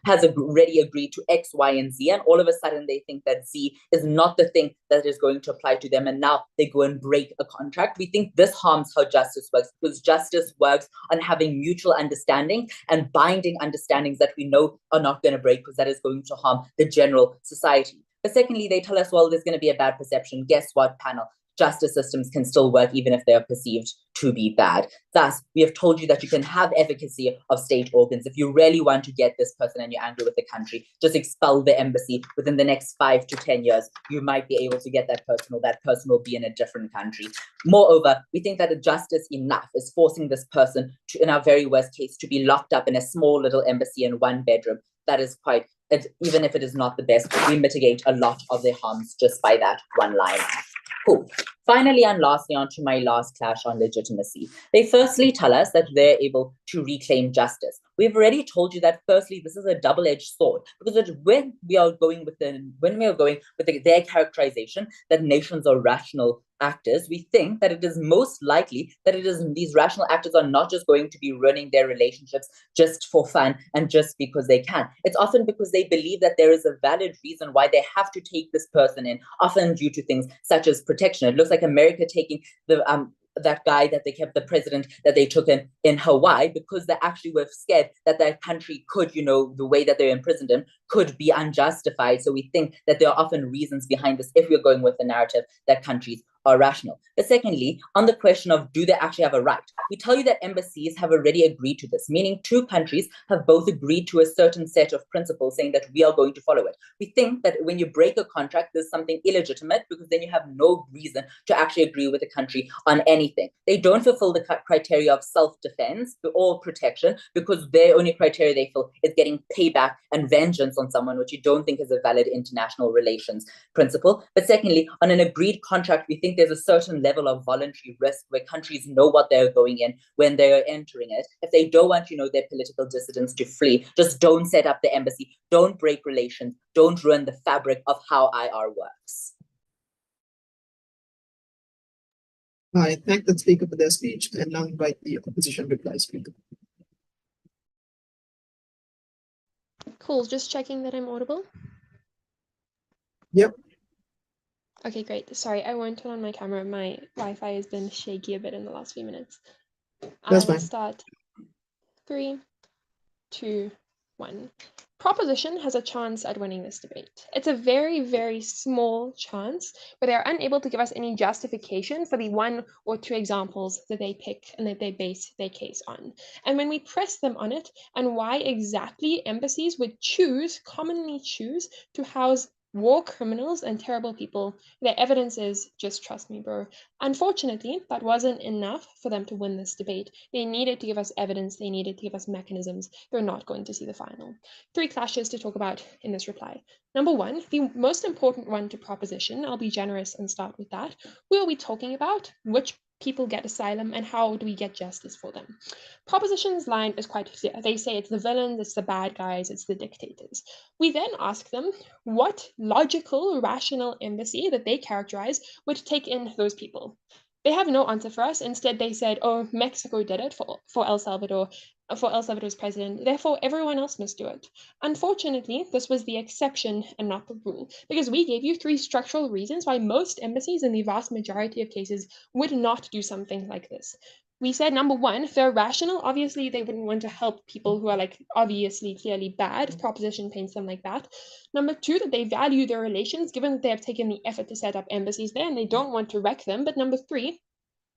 has already agreed to X, Y, and Z, and all of a sudden they think that Z is not the thing that is going to apply to them, and now they go and break a contract. We think this harms how justice works, because justice works on having mutual understanding and binding understandings that we know are not going to break, because that is going to harm the general society. But secondly, they tell us, well, there's going to be a bad perception. Guess what, panel? Justice systems can still work even if they are perceived to be bad. Thus, we have told you that you can have efficacy of state organs. If you really want to get this person and you're angry with the country, just expel the embassy. Within the next 5 to 10 years, you might be able to get that person, or that person will be in a different country. Moreover, we think that a justice enough is forcing this person to, in our very worst case, to be locked up in a small little embassy in 1 bedroom. That is quite, even if it is not the best, we mitigate a lot of their harms just by that one line. Cool. Finally, and lastly, on to my last clash on legitimacy. They firstly tell us that they're able to reclaim justice. We've already told you that firstly, this is a double-edged sword, because when we are going with their characterization that nations are rational actors, we think that it is most likely that these rational actors are not just going to be running their relationships just for fun and just because they can. It's often because they believe that there is a valid reason why they have to take this person in, often due to things such as protection. It looks like America taking that guy that they kept, the president that they took in Hawaii, because they actually were scared that their country could, the way that they imprisoned him could be unjustified. So we think that there are often reasons behind this if we're going with the narrative that countries are rational. But secondly, on the question of do they actually have a right, we tell you that embassies have already agreed to this, meaning 2 countries have both agreed to a certain set of principles saying that we are going to follow it. We think that when you break a contract, there's something illegitimate, because then you have no reason to actually agree with the country on anything. They don't fulfill the criteria of self-defense or protection, because their only criteria they feel is getting payback and vengeance on someone, which you don't think is a valid international relations principle. But secondly, on an agreed contract, we think there's a certain level of voluntary risk where countries know what they're going in when they're entering it. If they don't want, their political dissidents to flee, just don't set up the embassy, don't break relations, don't ruin the fabric of how IR works. I thank the speaker for their speech, and now invite the opposition reply speaker. Cool, just checking that I'm audible. Yep. Okay, great. Sorry, I won't turn on my camera. My Wi-Fi has been shaky a bit in the last few minutes. That's I'll fine. start. 3, 2, 1. Proposition has a chance at winning this debate. It's a very, very small chance, but they're unable to give us any justification for the one or two examples that they pick and that they base their case on. And when we press them on it and why exactly embassies would commonly choose to house war criminals and terrible people, the evidence is just trust me, bro. Unfortunately, that wasn't enough for them to win this debate. They needed to give us evidence, they needed to give us mechanisms. They're not going to see the final. 3 clashes to talk about in this reply. Number 1, the most important one to proposition, I'll be generous and start with that. Who are we talking about? Which people get asylum and how do we get justice for them? Proposition's line is quite clear. They say it's the villains, it's the bad guys, it's the dictators. We then ask them what logical, rational embassy that they characterize would take in those people. They have no answer for us. Instead, they said, oh, Mexico did it for El Salvador, for El Salvador's president. Therefore, everyone else must do it. Unfortunately, this was the exception and not the rule, because we gave you 3 structural reasons why most embassies in the vast majority of cases would not do something like this. We said, number 1, they're rational. Obviously, they wouldn't want to help people who are like obviously clearly bad if proposition paints them like that. Number 2, that they value their relations, given that they have taken the effort to set up embassies there and they don't want to wreck them. But number 3,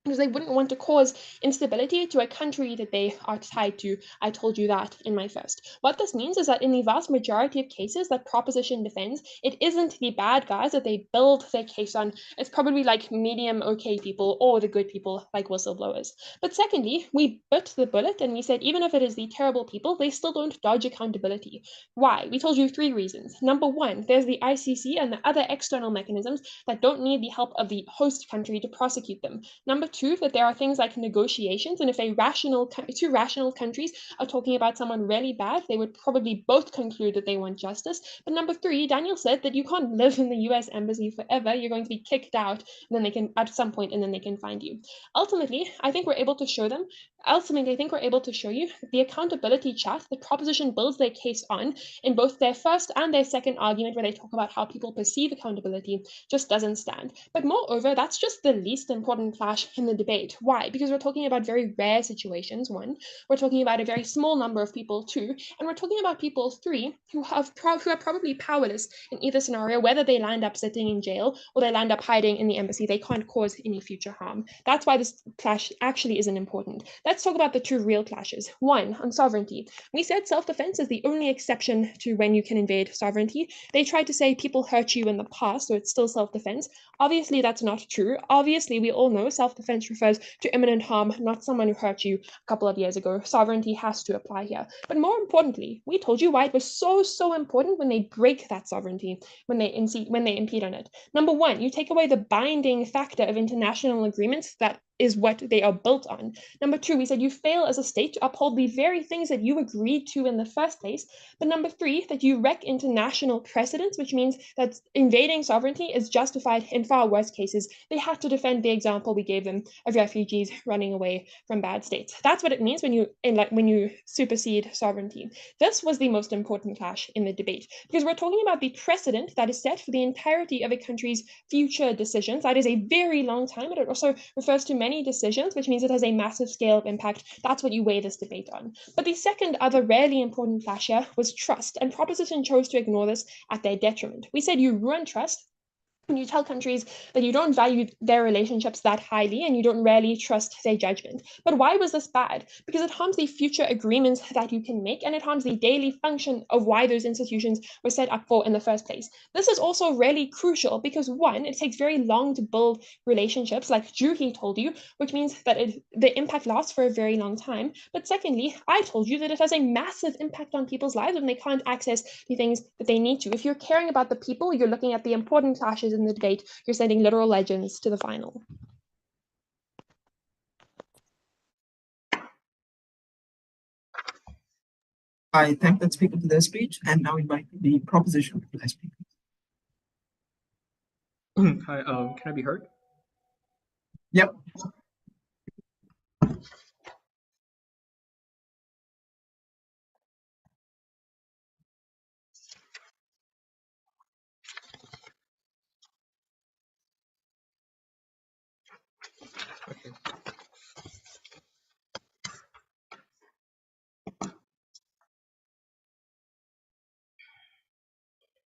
because they wouldn't want to cause instability to a country that they are tied to. I told you that in my first. What this means is that in the vast majority of cases that proposition defends, it isn't the bad guys that they build their case on. It's probably like medium okay people or the good people like whistleblowers. But secondly, we bit the bullet and we said even if it is the terrible people, they still don't dodge accountability. Why? We told you 3 reasons. Number 1, there's the ICC and the other external mechanisms that don't need the help of the host country to prosecute them. Number 2, that there are things like negotiations, and if two rational countries are talking about someone really bad, they would probably both conclude that they want justice. But number 3, Daniel said that you can't live in the US embassy forever. You're going to be kicked out, and then they can at some point, and then they can find you. Ultimately, I think we're able to show them. Ultimately, I think we're able to show you the accountability chart the proposition builds their case on in both their first and their second argument, where they talk about how people perceive accountability, just doesn't stand. But moreover, that's just the least important clash in the debate. Why? Because we're talking about very rare situations, 1. We're talking about a very small number of people, 2. And we're talking about people, 3, who are probably powerless in either scenario, whether they land up sitting in jail or they land up hiding in the embassy. They can't cause any future harm. That's why this clash actually isn't important. Let's talk about the 2 real clashes. 1, on sovereignty. We said self-defense is the only exception to when you can invade sovereignty. They tried to say people hurt you in the past, so it's still self-defense. Obviously, that's not true. Obviously, we all know self-defense refers to imminent harm, not someone who hurt you a couple of years ago. Sovereignty has to apply here. But more importantly, we told you why it was so important when they break that sovereignty, when they impede on it. Number 1, you take away the binding factor of international agreements that is what they are built on. Number 2, we said you fail as a state to uphold the very things that you agreed to in the first place. But number 3, that you wreck international precedents, which means that invading sovereignty is justified in far worse cases. They have to defend the example we gave them of refugees running away from bad states. That's what it means when you supersede sovereignty. This was the most important clash in the debate, because we're talking about the precedent that is set for the entirety of a country's future decisions. That is a very long time, and it also refers to many decisions, which means it has a massive scale of impact. That's what you weigh this debate on. But the second other rarely important clash here was trust, and proposition chose to ignore this at their detriment. We said you ruin trust when you tell countries that you don't value their relationships that highly and you don't really trust their judgment. But why was this bad? Because it harms the future agreements that you can make, and it harms the daily function of why those institutions were set up for in the first place. This is also really crucial because 1, it takes very long to build relationships, like Juhi told you, which means that the impact lasts for a very long time. But secondly, I told you that it has a massive impact on people's lives when they can't access the things that they need to. If you're caring about the people, you're looking at the important clashes in the debate, you're sending literal legends to the final. I thank that speaker for their speech and now invite the proposition reply speaker. Hi, can I be heard? Yep.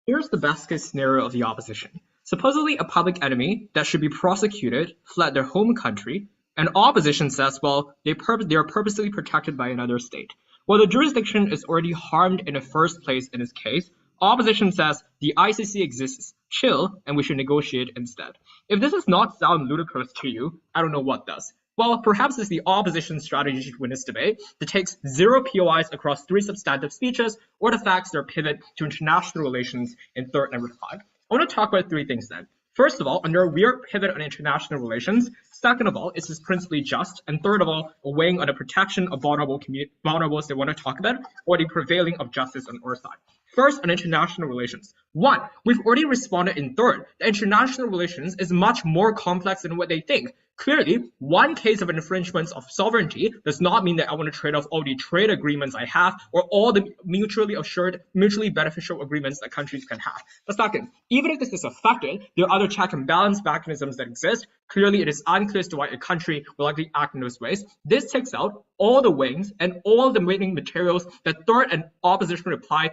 Here's the best case scenario of the opposition. Supposedly a public enemy that should be prosecuted fled their home country, and opposition says, well, they are purposely protected by another state. Well, the jurisdiction is already harmed in the first place in this case. Opposition says the ICC exists, chill, and we should negotiate instead. If this does not sound ludicrous to you, I don't know what does. Well, perhaps it's the opposition strategy to win this debate that takes 0 POIs across 3 substantive speeches, or the facts their pivot to international relations in third number 5. I want to talk about 3 things then. First of all, under a weird pivot on international relations. Second of all, is this principally just? And third of all, a weighing on the protection of vulnerables they want to talk about, or the prevailing of justice on our side. First, on international relations. 1, we've already responded in third. The international relations is much more complex than what they think. Clearly, one case of infringements of sovereignty does not mean that I want to trade off all the trade agreements I have or all the mutually assured, mutually beneficial agreements that countries can have. But second, even if this is affected, there are other check and balance mechanisms that exist. Clearly, it is unclear as to why a country will likely act in those ways. This takes out all the wings and all the winning materials that third and opposition reply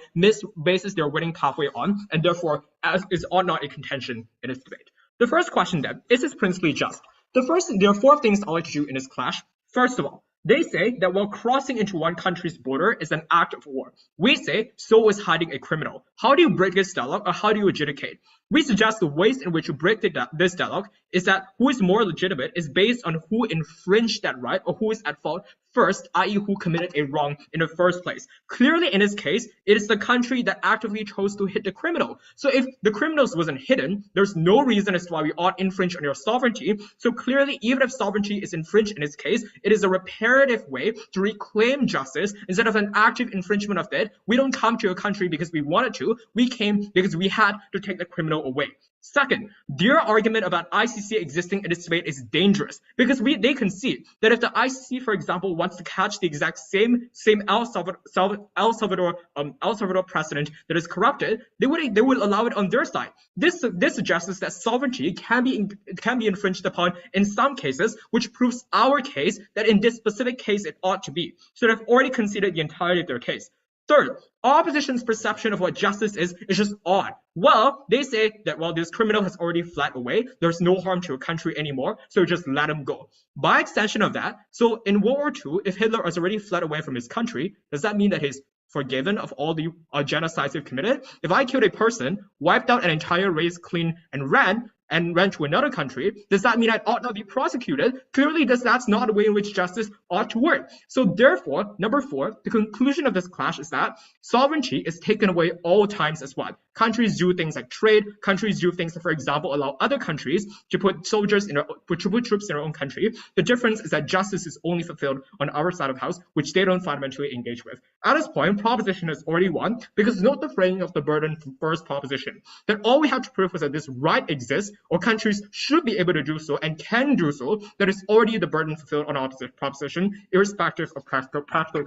bases their winning pathway on, and therefore is not a contention in this debate. The first question then, is this principally just? There are 4 things I like to do in this clash. First of all, they say that while crossing into one country's border is an act of war. We say, so is hiding a criminal. How do you break this dialogue, or how do you adjudicate? We suggest the ways in which you break this dialogue is that who is more legitimate is based on who infringed that right or who is at fault first, i.e. who committed a wrong in the first place. Clearly, in this case, it is the country that actively chose to hit the criminal. So if the criminals wasn't hidden, there's no reason as to why we ought infringe on your sovereignty. So clearly, even if sovereignty is infringed in this case, it is a reparative way to reclaim justice instead of an active infringement of it. We don't come to a country because we wanted to. We came because we had to take the criminal away. Second, their argument about ICC existing in this debate is dangerous because they concede that if the ICC, for example, wants to catch the exact same El Salvador precedent that is corrupted, they would allow it on their side. This suggests that sovereignty can be infringed upon in some cases, which proves our case that in this specific case it ought to be. So they've already conceded the entirety of their case. Third, opposition's perception of what justice is just odd. Well, they say that while this criminal has already fled away, there's no harm to a country anymore, so just let him go. By extension of that, so in World War II, if Hitler has already fled away from his country, does that mean that he's forgiven of all the genocides he's committed? If I killed a person, wiped out an entire race clean, and ran to another country, does that mean I ought not be prosecuted? Clearly, that's not the way in which justice ought to work. So therefore, number 4, the conclusion of this clash is that sovereignty is taken away all times as what? Countries do things like trade. Countries do things that, for example, allow other countries to put troops in their own country. The difference is that justice is only fulfilled on our side of the house, which they don't fundamentally engage with. At this point, proposition has already won because note the framing of the burden from first proposition. That all we have to prove is that this right exists, or countries should be able to do so and can do so, that is already the burden fulfilled on opposite proposition, irrespective of practical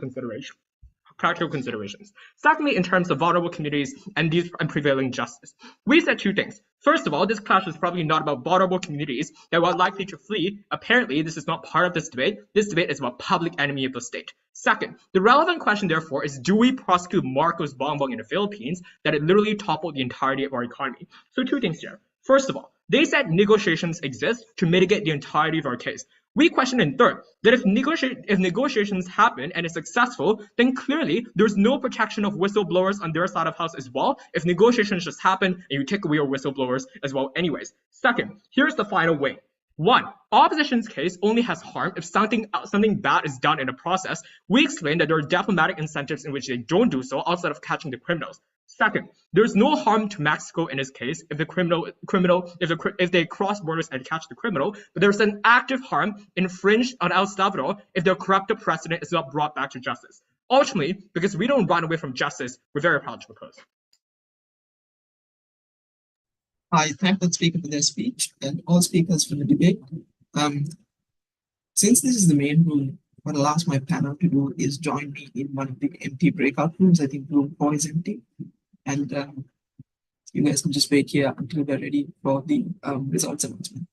considerations. Secondly, in terms of vulnerable communities and prevailing justice, we said 2 things. First of all, this clash is probably not about vulnerable communities that are likely to flee. Apparently, this is not part of this debate. This debate is about public enemy of the state. Second, the relevant question, therefore, is do we prosecute Marcos Bongbong in the Philippines that it literally toppled the entirety of our economy? So 2 things here. First of all, they said negotiations exist to mitigate the entirety of our case. We question in third that if negotiations happen and is successful, then clearly there's no protection of whistleblowers on their side of house as well, if negotiations just happen and you take away your whistleblowers as well anyways. Second, here's the final way. 1, opposition's case only has harm if something bad is done in the process. We explain that there are diplomatic incentives in which they don't do so outside of catching the criminals. Second, there's no harm to Mexico in this case if they cross borders and catch the criminal, but there's an active harm infringed on Elsalvador if their corrupted precedent is not brought back to justice. Ultimately, because we don't run away from justice, we're very proud to propose. I thank the speaker for their speech and all speakers for the debate. Since this is the main room, what I'll ask my panel to do is join me in one of the empty breakout rooms. I think room 4 is empty. And you guys can just wait here until we're ready for the results announcement.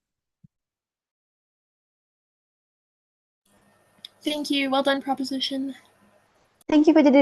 Thank you. Well done, proposition. Thank you for the